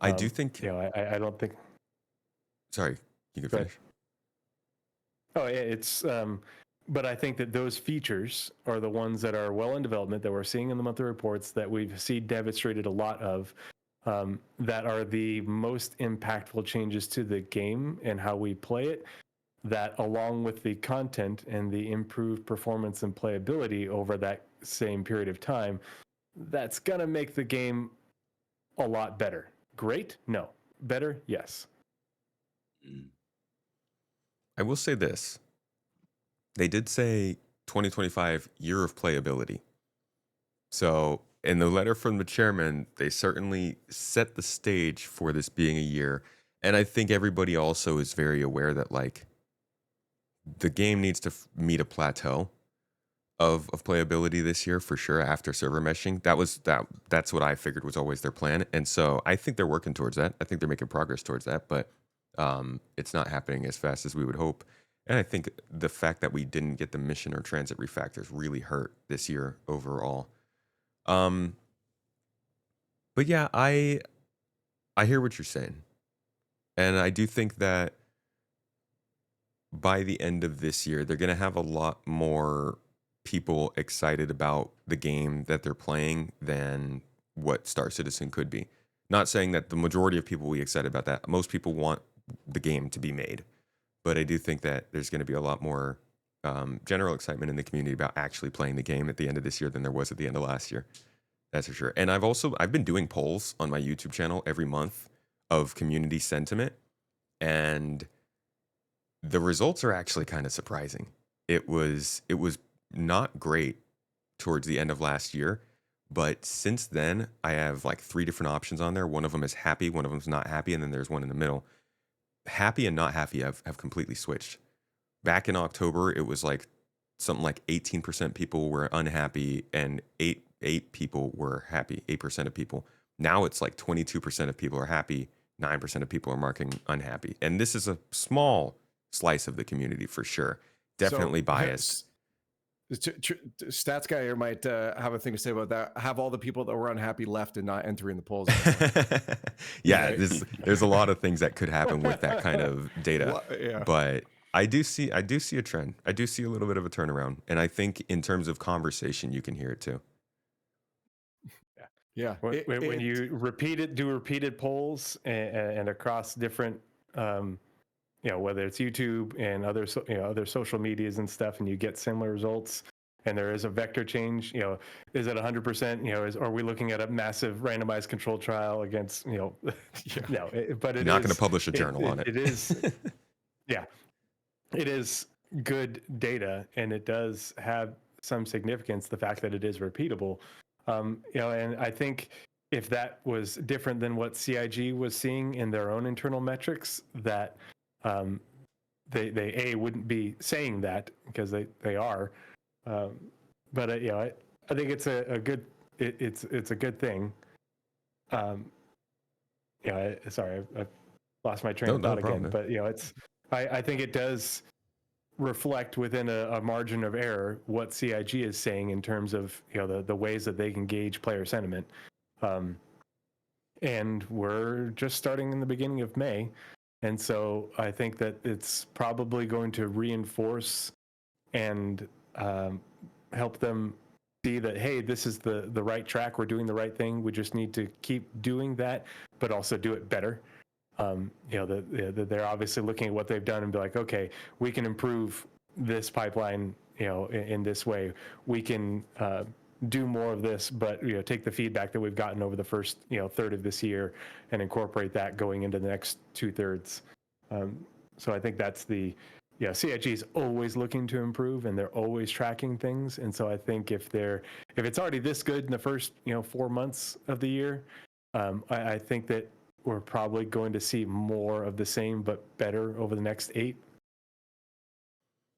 I do think. I don't think. Sorry, you can finish. Oh, yeah, it's. But I think that those features are the ones that are well in development that we're seeing in the monthly reports that we've seen demonstrated a lot of, that are the most impactful changes to the game and how we play it. That, along with the content and the improved performance and playability over that same period of time, that's going to make the game a lot better. Great? No. Better? Yes. I will say this. They did say 2025 year of playability. So in the letter from the chairman, they certainly set the stage for this being a year. And I think everybody also is very aware that like the game needs to meet a plateau of playability this year for sure after server meshing. That's what I figured was always their plan. And so I think they're working towards that. I think they're making progress towards that, but it's not happening as fast as we would hope. And I think the fact that we didn't get the mission or transit refactors really hurt this year overall. But yeah, I hear what you're saying. And I do think that by the end of this year, they're going to have a lot more people excited about the game that they're playing than what Star Citizen could be. Not saying that the majority of people will be excited about that. Most people want the game to be made. But I do think that there's going to be a lot more general excitement in the community about actually playing the game at the end of this year than there was at the end of last year. That's for sure. And I've been doing polls on my YouTube channel every month of community sentiment, and the results are actually kind of surprising. It was not great towards the end of last year, but since then I have like 3 different options on there. One of them is happy, one of them is not happy, and then there's one in the middle. Happy and not happy have completely switched. Back in October, it was like something like 18% people were unhappy and 8 people were happy, 8% of people. Now it's like 22% of people are happy, 9% of people are marking unhappy. And this is a small slice of the community for sure. Definitely biased. Stats guy here might have a thing to say about that. Have all the people that were unhappy left and not entering the polls. Yeah, there's a lot of things that could happen with that kind of data. Yeah. But I do see a trend. I do see a little bit of a turnaround. And I think in terms of conversation, you can hear it too. Yeah. When you do repeated polls and across different, whether it's YouTube and other social medias and stuff, and you get similar results, and there is a vector change, is it 100%? Are we looking at a massive randomized control trial against, No, but You're not going to publish a journal on it. It is, yeah, it is good data, and it does have some significance. The fact that it is repeatable, and I think if that was different than what CIG was seeing in their own internal metrics, that they wouldn't be saying that because they are, but I think it's a good it's a good thing. Sorry, I've lost my train of thought again, but I think it does reflect within a margin of error what CIG is saying in terms of the ways that they can gauge player sentiment, and we're just starting in the beginning of May. And so I think that it's probably going to reinforce and help them see that, hey, this is the right track. We're doing the right thing. We just need to keep doing that, but also do it better. They're obviously looking at what they've done and be like, okay, we can improve this pipeline, in this way. We can do more of this, but take the feedback that we've gotten over the first third of this year and incorporate that going into the next 2/3. So I think that's CIG is always looking to improve, and they're always tracking things. And so I think if it's already this good in the first 4 months of the year, I think that we're probably going to see more of the same but better over the next 8.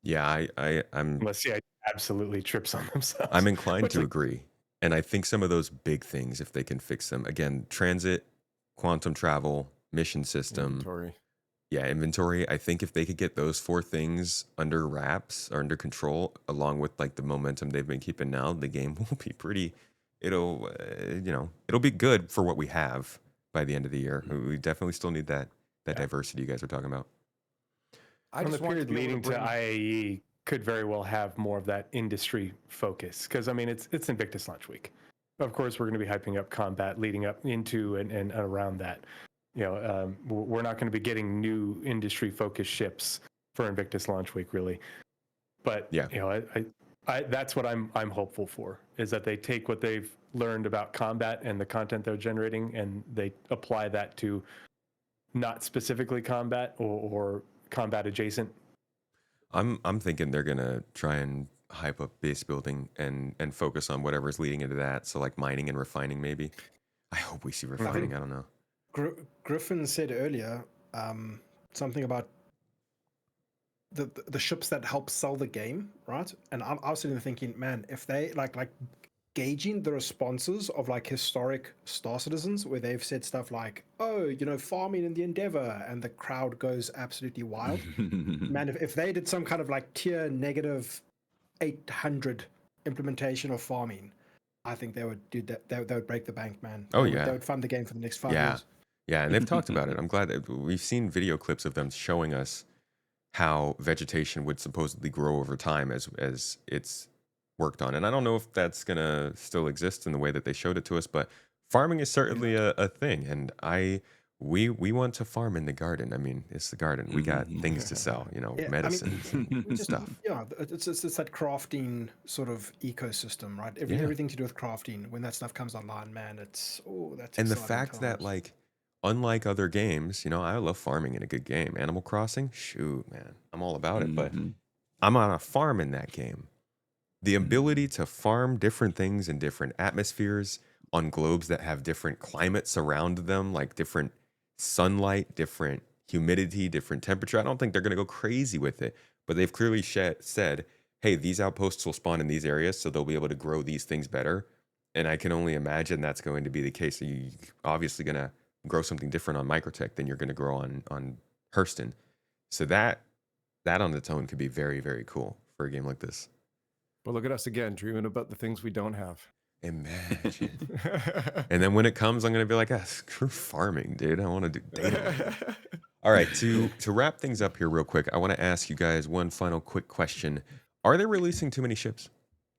Yeah, I'm unless CIG absolutely trips on themselves. I'm inclined to agree. And I think some of those big things, if they can fix them, again, transit, quantum travel, mission system, Inventory. yeah, inventory. I think if they could get those 4 things under wraps or under control, along with like the momentum they've been keeping now, the game will be pretty. It'll, it'll be good for what we have by the end of the year. We definitely still need that diversity you guys are talking about. I And the just want period to be able leading to bring... IAE could very well have more of that industry focus, because I mean it's Invictus launch week. Of course, we're going to be hyping up combat leading up into and around that. We're not going to be getting new industry focused ships for Invictus launch week, really. But Yeah. I that's what I'm hopeful for, is that they take what they've learned about combat and the content they're generating, and they apply that to not specifically combat or combat adjacent. I'm thinking they're gonna try and hype up base building and focus on whatever's leading into that. So like mining and refining, maybe. I hope we see refining. I don't know. Griffin said earlier something about the ships that help sell the game, right? And I was sitting there thinking, man, if they like gauging the responses of like historic Star Citizens, where they've said stuff like, oh, farming in the Endeavor, and the crowd goes absolutely wild. Man, if they did some kind of like tier negative 800 implementation of farming, I think they would do that. They would break the bank, man. Oh, They yeah. would fund the game for the next 5 Yeah. years. Yeah, and they've talked about it. I'm glad that we've seen video clips of them showing us how vegetation would supposedly grow over time as it's worked on. And I don't know if that's gonna still exist in the way that they showed it to us, but farming is certainly a thing. And we want to farm in the garden. I mean, it's the garden. We got things to sell, Yeah, medicines and stuff. Yeah, it's that crafting sort of ecosystem, right? Yeah. Everything to do with crafting. When that stuff comes online, man, that's And the exciting fact that times. like unlike other games, I love farming in a good game. Animal Crossing, shoot, man, I'm all about it. But I'm on a farm in that game. The ability to farm different things in different atmospheres on globes that have different climates around them, like different sunlight, different humidity, different temperature. I don't think they're going to go crazy with it, but they've clearly said, hey, these outposts will spawn in these areas, so they'll be able to grow these things better. And I can only imagine that's going to be the case. So you're obviously going to grow something different on Microtech than you're going to grow on Hurston. So that on its own could be very, very cool for a game like this. But look at us again, dreaming about the things we don't have. Imagine. And then when it comes, I'm going to be like, screw farming, dude. I want to do data. All right, to wrap things up here real quick, I want to ask you guys one final quick question. Are they releasing too many ships?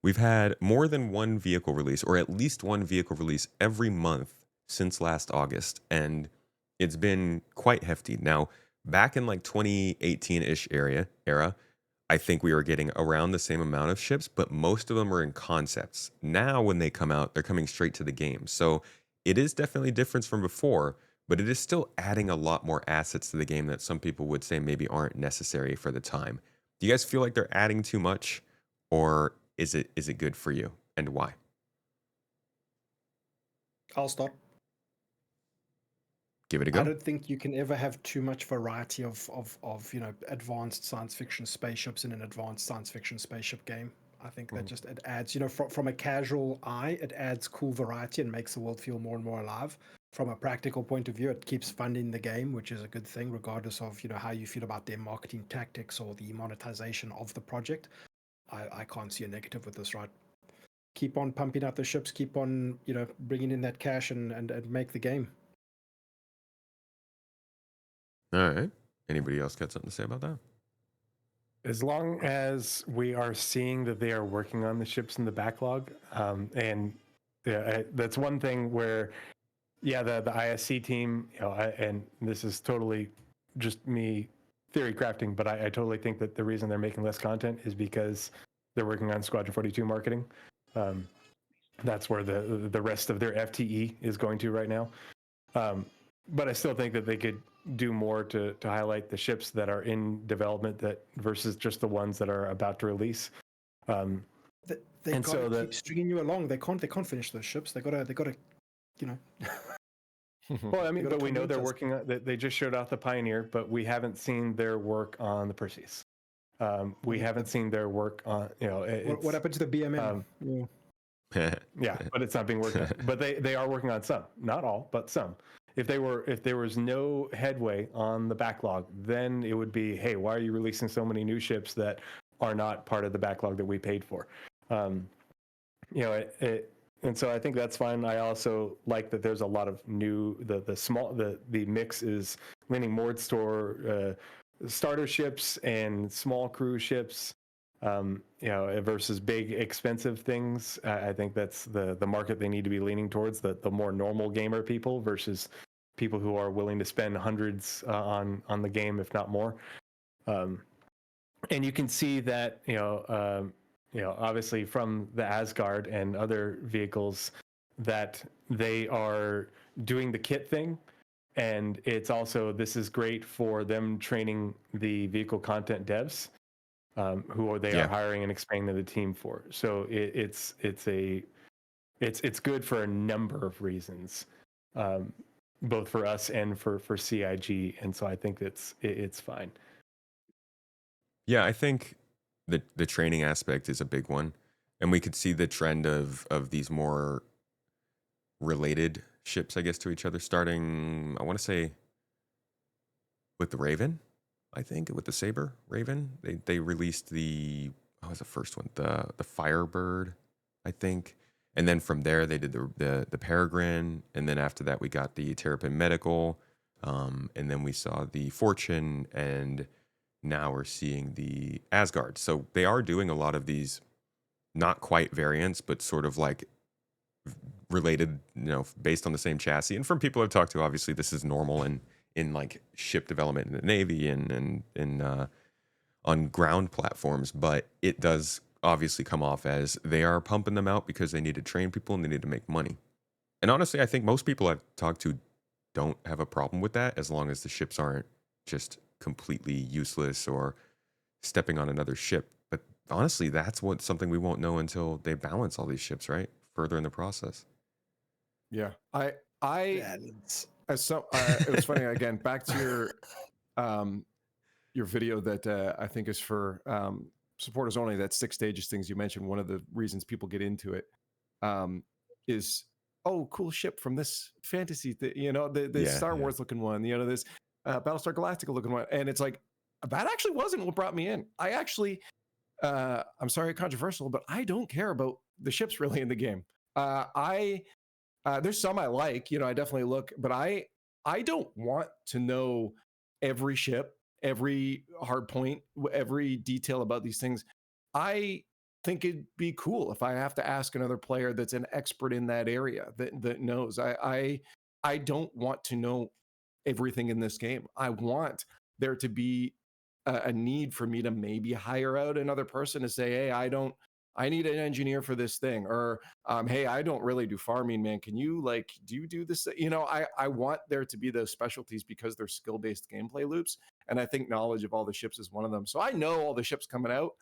We've had more than one vehicle release, or at least one vehicle release every month since last August, and it's been quite hefty. Now, back in like 2018-ish era, I think we were getting around the same amount of ships, but most of them were in concepts. Now, when they come out, they're coming straight to the game. So it is definitely different from before, but it is still adding a lot more assets to the game that some people would say maybe aren't necessary for the time. Do you guys feel like they're adding too much, or is it good for you, and why? I'll start. Give it a go. I don't think you can ever have too much variety of advanced science fiction spaceships in an advanced science fiction spaceship game. I think that just it adds, from a casual eye, it adds cool variety and makes the world feel more and more alive. From a practical point of view, it keeps funding the game, which is a good thing, regardless of how you feel about their marketing tactics or the monetization of the project. I can't see a negative with this, right? Keep on pumping out the ships, keep on bringing in that cash and make the game. All right. Anybody else got something to say about that? As long as we are seeing that they are working on the ships in the backlog, and that's one thing where, the ISC team, and this is totally just me theory crafting, but I totally think that the reason they're making less content is because they're working on Squadron 42 marketing. That's where the rest of their FTE is going to right now. But I still think that they could do more to highlight the ships that are in development versus just the ones that are about to release. They gotta keep stringing you along. They can't finish those ships. They gotta Well, I mean, but we know they're working on. They just showed off the Pioneer, but we haven't seen their work on the Perseus. We haven't seen their work on. What happened to the BMM? Yeah, but it's not being worked on. But they are working on some, not all, but some. If there was no headway on the backlog, then it would be, hey, why are you releasing so many new ships that are not part of the backlog that we paid for? You know, and so I think that's fine. I also like that there's a lot of new the mix is leaning more toward starter ships and small cruise ships. You know, versus big expensive things. I think that's the market they need to be leaning towards, the more normal gamer people versus people who are willing to spend hundreds on the game, if not more. And you can see that, obviously from the Asgard and other vehicles, that they are doing the kit thing. And it's also, this is great for them training the vehicle content devs, who they are hiring and expanding the team for. So it's good for a number of reasons, both for us and for CIG. And so I think it's fine. Yeah, I think the training aspect is a big one, and we could see the trend of these more related ships, I guess, to each other, starting, I want to say, with the Raven. I think with the Saber Raven, they released what was the first one? The Firebird, I think, and then from there they did the Peregrine, and then after that we got the Terrapin Medical, and then we saw the Fortune, and now we're seeing the Asgard. So they are doing a lot of these not quite variants, but sort of like related, based on the same chassis. And from people I've talked to, obviously this is normal in like ship development in the Navy and on ground platforms, but it does obviously come off as they are pumping them out because they need to train people and they need to make money. And honestly, I think most people I've talked to don't have a problem with that, as long as the ships aren't just completely useless or stepping on another ship. But honestly, that's something we won't know until they balance all these ships, right? Further in the process. Yeah. As some, it was funny, again, back to your video that I think is for supporters only, that 6 stages things you mentioned. One of the reasons people get into it is, oh, cool ship from this fantasy, the Star Wars looking one, this Battlestar Galactica looking one. And it's like, that actually wasn't what brought me in. I actually, I'm sorry, controversial, but I don't care about the ships really in the game. There's some I like, I definitely look, but I don't want to know every ship, every hard point, every detail about these things. I think it'd be cool if I have to ask another player that's an expert in that area that knows. I don't want to know everything in this game. I want there to be a need for me to maybe hire out another person to say, hey, I need an engineer for this thing, or hey, I don't really do farming, man. Can you do you do this? I want there to be those specialties because they're skill-based gameplay loops. And I think knowledge of all the ships is one of them. So I know all the ships coming out.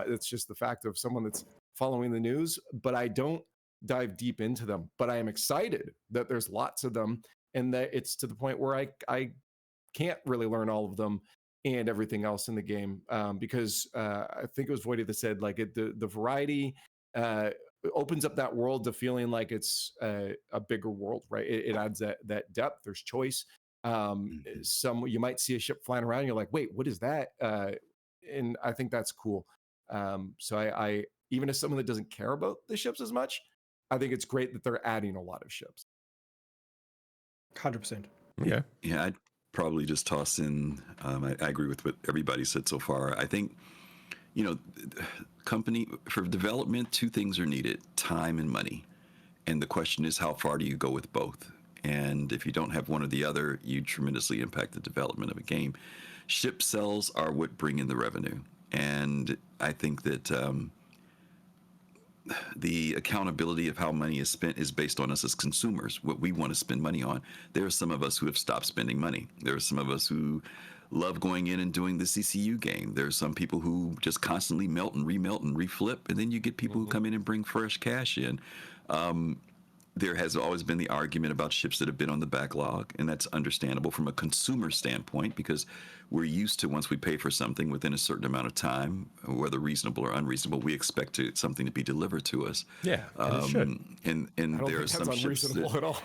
It's just the fact of someone that's following the news, but I don't dive deep into them. But I am excited that there's lots of them, and that it's to the point where I can't really learn all of them and everything else in the game, because I think it was Voidy that said the variety opens up that world to feeling like it's a bigger world, right? It adds that depth. There's choice. Some, you might see a ship flying around, and you're like, wait, what is that? And I think that's cool. So I even as someone that doesn't care about the ships as much, I think it's great that they're adding a lot of ships. 100%. Yeah. Yeah, I'd probably just toss in, I agree with what everybody said so far. I think, company, for development, 2 things are needed: time and money. And the question is, how far do you go with both? And if you don't have one or the other, you tremendously impact the development of a game. Ship sales are what bring in the revenue. And I think that the accountability of how money is spent is based on us as consumers, what we want to spend money on. There are some of us who have stopped spending money. There are some of us who love going in and doing the CCU game. There are some people who just constantly melt and reflip, and then you get people who come in and bring fresh cash in. there has always been the argument about ships that have been on the backlog, and that's understandable from a consumer standpoint because we're used to once we pay for something within a certain amount of time, whether reasonable or unreasonable, we expect something to be delivered to us. Yeah, and it should. And I don't there are think that's some ships unreasonable that, at all.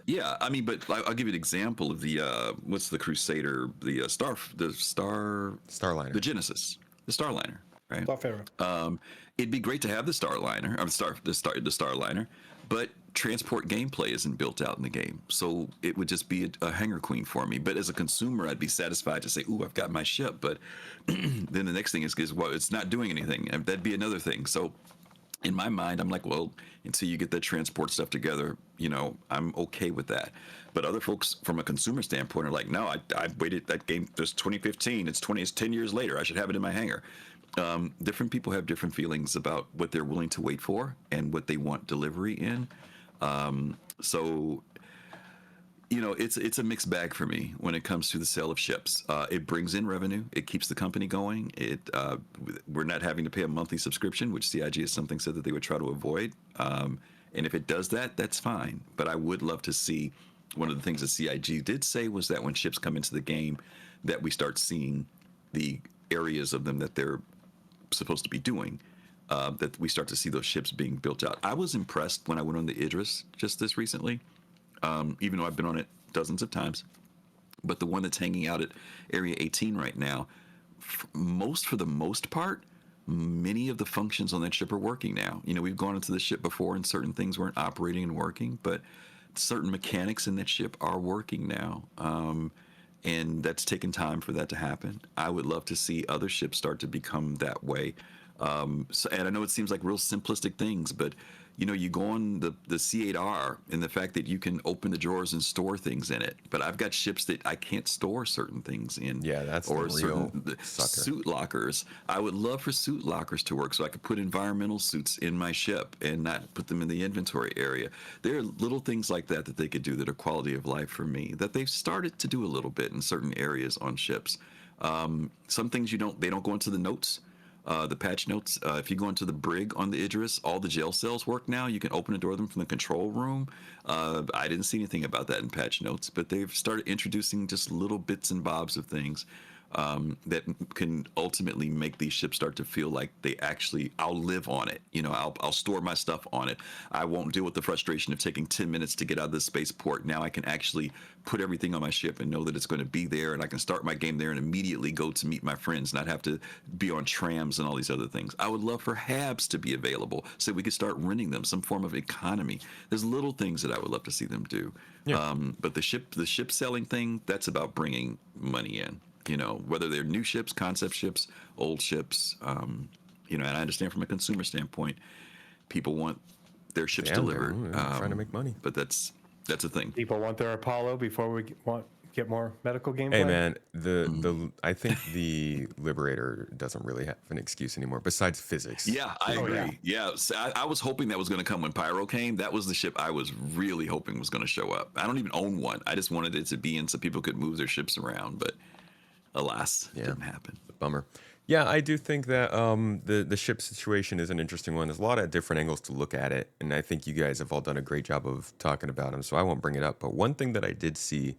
yeah. I mean, but I'll give you an example of the what's the Crusader, the Starliner. the Genesis, the Starliner, right? Starfarer. It'd be great to have the Starliner, or the Starliner, but transport gameplay isn't built out in the game, so it would just be a hanger queen for me. But as a consumer, I'd be satisfied to say, "Ooh, I've got my ship." But then the next thing is, well, it's not doing anything, and that'd be another thing. So in my mind, I'm like, well, until you get that transport stuff together, I'm okay with that. But other folks, from a consumer standpoint, are like, no, I waited that game. This 2015. It's 10 years later. I should have it in my hangar. Different people have different feelings about what they're willing to wait for and what they want delivery in. So it's a mixed bag for me when it comes to the sale of ships. It brings in revenue. It keeps the company going. We're not having to pay a monthly subscription, which CIG is something said that they would try to avoid. And if it does that, that's fine. But I would love to see, one of the things that CIG did say was that when ships come into the game, that we start seeing the areas of them that they're supposed to be doing. That we start to see those ships being built out. I was impressed when I went on the Idris just this recently, even though I've been on it dozens of times. But the one that's hanging out at Area 18 right now, for the most part, many of the functions on that ship are working now. We've gone into the ship before and certain things weren't operating and working, but certain mechanics in that ship are working now. And that's taken time for that to happen. I would love to see other ships start to become that way. And I know it seems like real simplistic things, but you go on the C8R and the fact that you can open the drawers and store things in it. But I've got ships that I can't store certain things in. Yeah, that's or the real certain sucker. suit lockers. I would love for suit lockers to work so I could put environmental suits in my ship and not put them in the inventory area. There are little things like that they could do that are quality of life for me that they've started to do a little bit in certain areas on ships. Some things they don't go into the notes. The patch notes. If you go into the brig on the Idris, all the jail cells work now. You can open and door them from the control room. I didn't see anything about that in patch notes, but they've started introducing just little bits and bobs of things that can ultimately make these ships start to feel like I'll live on it. I'll store my stuff on it. I won't deal with the frustration of taking 10 minutes to get out of the spaceport. Now I can actually put everything on my ship and know that it's going to be there, and I can start my game there and immediately go to meet my friends, not have to be on trams and all these other things. I would love for habs to be available so we could start renting them, some form of economy. There's little things that I would love to see them do. Yeah. But the ship selling thing, that's about bringing money in. Whether they're new ships, concept ships, old ships, and I understand from a consumer standpoint, people want their ships delivered. They're trying to make money. But that's a thing. People want their Apollo before we get more medical gameplay. Hey man, I think the Liberator doesn't really have an excuse anymore besides physics. Yeah, I agree. Yeah, so I was hoping that was going to come when Pyro came. That was the ship I was really hoping was going to show up. I don't even own one. I just wanted it to be in so people could move their ships around, but alas, it didn't happen. Bummer. Yeah, I do think that the ship situation is an interesting one. There's a lot of different angles to look at it, and I think you guys have all done a great job of talking about them, so I won't bring it up. But one thing that I did see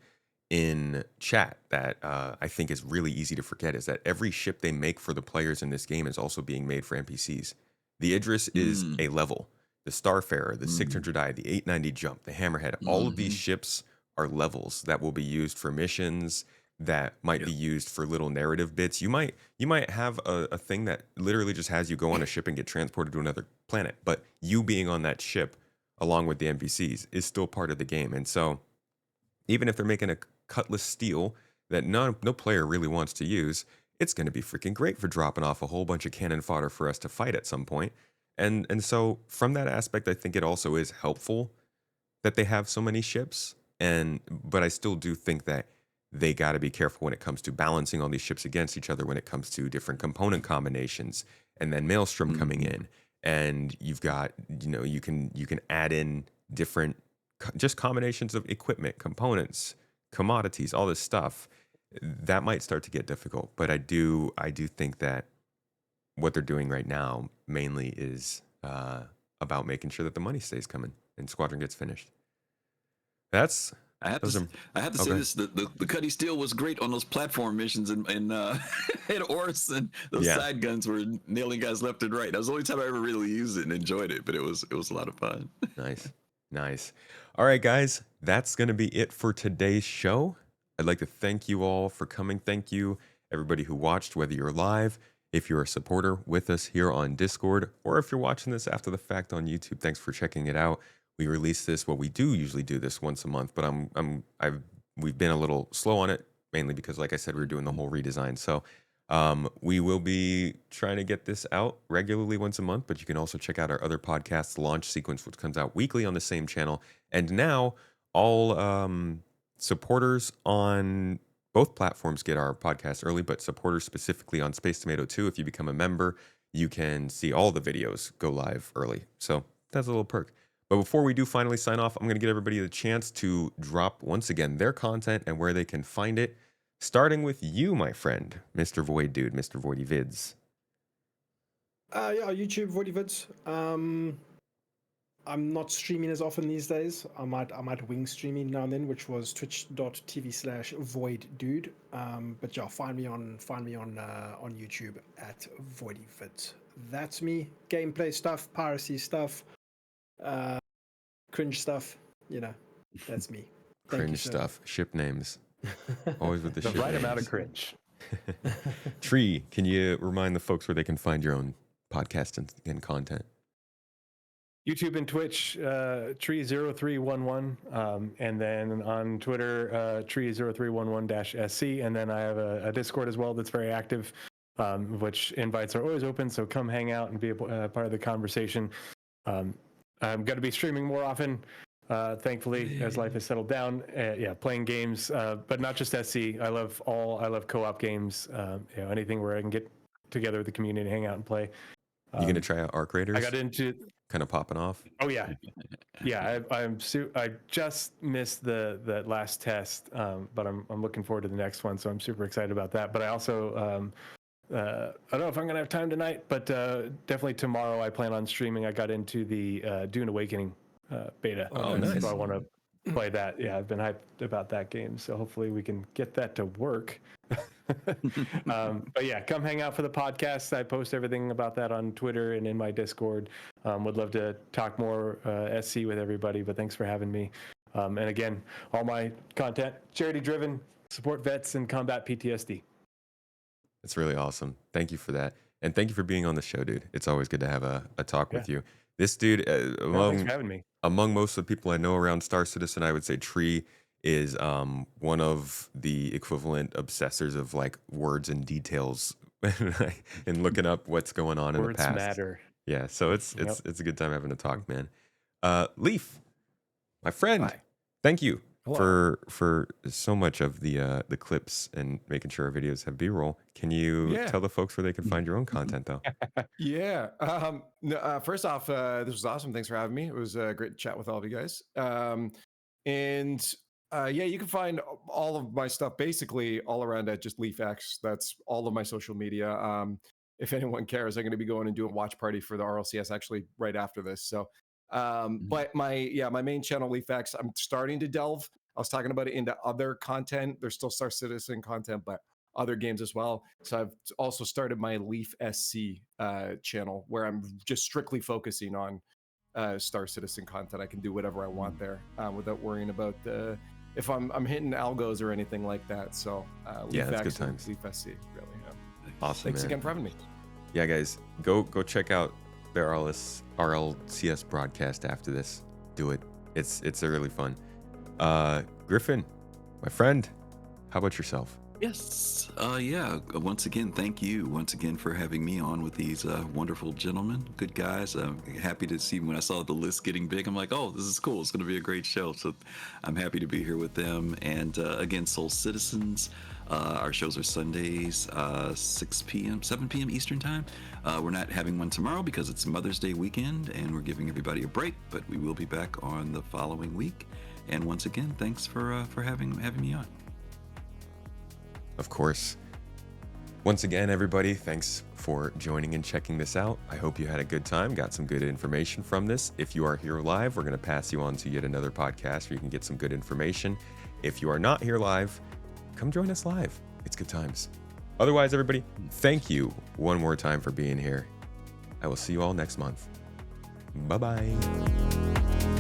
in chat that I think is really easy to forget is that every ship they make for the players in this game is also being made for NPCs. The Idris is a level. The Starfarer, the 600i, the 890 Jump, the Hammerhead, all of these ships are levels that will be used for missions, that might be used for little narrative bits. You might have a thing that literally just has you go on a ship and get transported to another planet, but you being on that ship along with the NPCs is still part of the game. And so even if they're making a cutlass steel that no player really wants to use, it's going to be freaking great for dropping off a whole bunch of cannon fodder for us to fight at some point. And so from that aspect, I think it also is helpful that they have so many ships. But I still do think that they got to be careful when it comes to balancing all these ships against each other when it comes to different component combinations, and then Maelstrom coming in, and you've got, you can add in different just combinations of equipment, components, commodities, all this stuff. That might start to get difficult, but I do think that what they're doing right now mainly is about making sure that the money stays coming. and Squadron gets finished. That's I have to say okay. this: the Cuddy Steel was great on those platform missions in in Orson. Those side guns were nailing guys left and right. That was the only time I ever really used it and enjoyed it, but it was a lot of fun. Nice. All right, guys, that's gonna be it for today's show. I'd like to thank you all for coming. Thank you, everybody who watched, whether you're live, if you're a supporter with us here on Discord, or if you're watching this after the fact on YouTube. Thanks for checking it out. We release this. Well, we do usually do this once a month, but we've been a little slow on it, mainly because, like I said, we were doing the whole redesign. So we will be trying to get this out regularly once a month, but you can also check out our other podcasts, Launch Sequence, which comes out weekly on the same channel. And now all supporters on both platforms get our podcast early, but supporters specifically on Space Tomato 2, if you become a member, you can see all the videos go live early. So that's a little perk. But before we do finally sign off, I'm going to give everybody the chance to drop, once again, their content and where they can find it. Starting with you, my friend, Mr. Voidude, Mr. Voidy Vids. Yeah, YouTube, Voidy Vids. I'm not streaming as often these days. I might wing streaming now and then, which was twitch.tv/Voidude. But yeah, find me on YouTube at Voidy Vids. That's me. Gameplay stuff, piracy stuff, cringe stuff. You know, that's me. Cringe stuff. Ship names. Always with the ship right names. amount of cringe. Tree, can you remind the folks where they can find your own podcast and content? YouTube and Twitch, Tree0311, and then on Twitter, Tree0311-SC, and then I have a Discord as well that's very active, which invites are always open, so come hang out and be a part of the conversation. I'm going to be streaming more often, thankfully, as life has settled down. Playing games, but not just SC. I love co-op games. Anything where I can get together with the community and hang out and play. You gonna try out Arc Raiders? I got into kind of popping off. Oh yeah. I just missed the last test, but I'm looking forward to the next one, so I'm super excited about that. But I also I don't know if I'm gonna have time tonight, but definitely tomorrow I plan on streaming. I got into the Dune Awakening beta. Oh, nice. So I want to play that. Yeah, I've been hyped about that game, so hopefully we can get that to work. But yeah, come hang out for the podcast. I post everything about that on Twitter and in my Discord. Would love to talk more SC with everybody, but thanks for having me. And again, all my content, charity driven, support vets and combat PTSD. That's really awesome. Thank you for that. And thank you for being on the show, dude. It's always good to have a talk with you. This dude, thanks for having me. Among most of the people I know around Star Citizen, I would say Tree is one of the equivalent obsessors of like words and details and looking up what's going on in the past. Words matter. Yeah, so it's a good time having a talk, man. Leaf, my friend, Hi. Thank you Hello. for so much of the clips and making sure our videos have B-roll. Can you tell the folks where they can find your own content, though? Yeah. First off, this was awesome. Thanks for having me. It was great to chat with all of you guys. You can find all of my stuff basically all around at just LiefX. That's all of my social media. If anyone cares, I'm going to be going and doing a watch party for the RLCS actually right after this. So, but my main channel, LiefX, I'm starting to delve. I was talking about it into other content. There's still Star Citizen content, but other games as well. So I've also started my Leaf SC channel where I'm just strictly focusing on Star Citizen content. I can do whatever I want there without worrying about if I'm hitting algos or anything like that. So that's good times. Leaf SC, really. Awesome. Thanks man. again for having me. Yeah, guys, go check out their RLCS broadcast after this. Do it. It's really fun. Griffin, my friend, how about yourself? Yes. Once again, thank you once again for having me on with these wonderful gentlemen. Good guys. I'm happy to see when I saw the list getting big. I'm like, oh, this is cool. It's going to be a great show. So I'm happy to be here with them. And again, Soul Citizens. Our shows are Sundays, 7 p.m. Eastern time. We're not having one tomorrow because it's Mother's Day weekend and we're giving everybody a break, but we will be back on the following week. And once again, thanks for having me on. Of course. Once again, everybody, thanks for joining and checking this out. I hope you had a good time, got some good information from this. If you are here live, we're going to pass you on to yet another podcast where you can get some good information. If you are not here live, come join us live. It's good times. Otherwise, everybody, thank you one more time for being here. I will see you all next month. Bye-bye.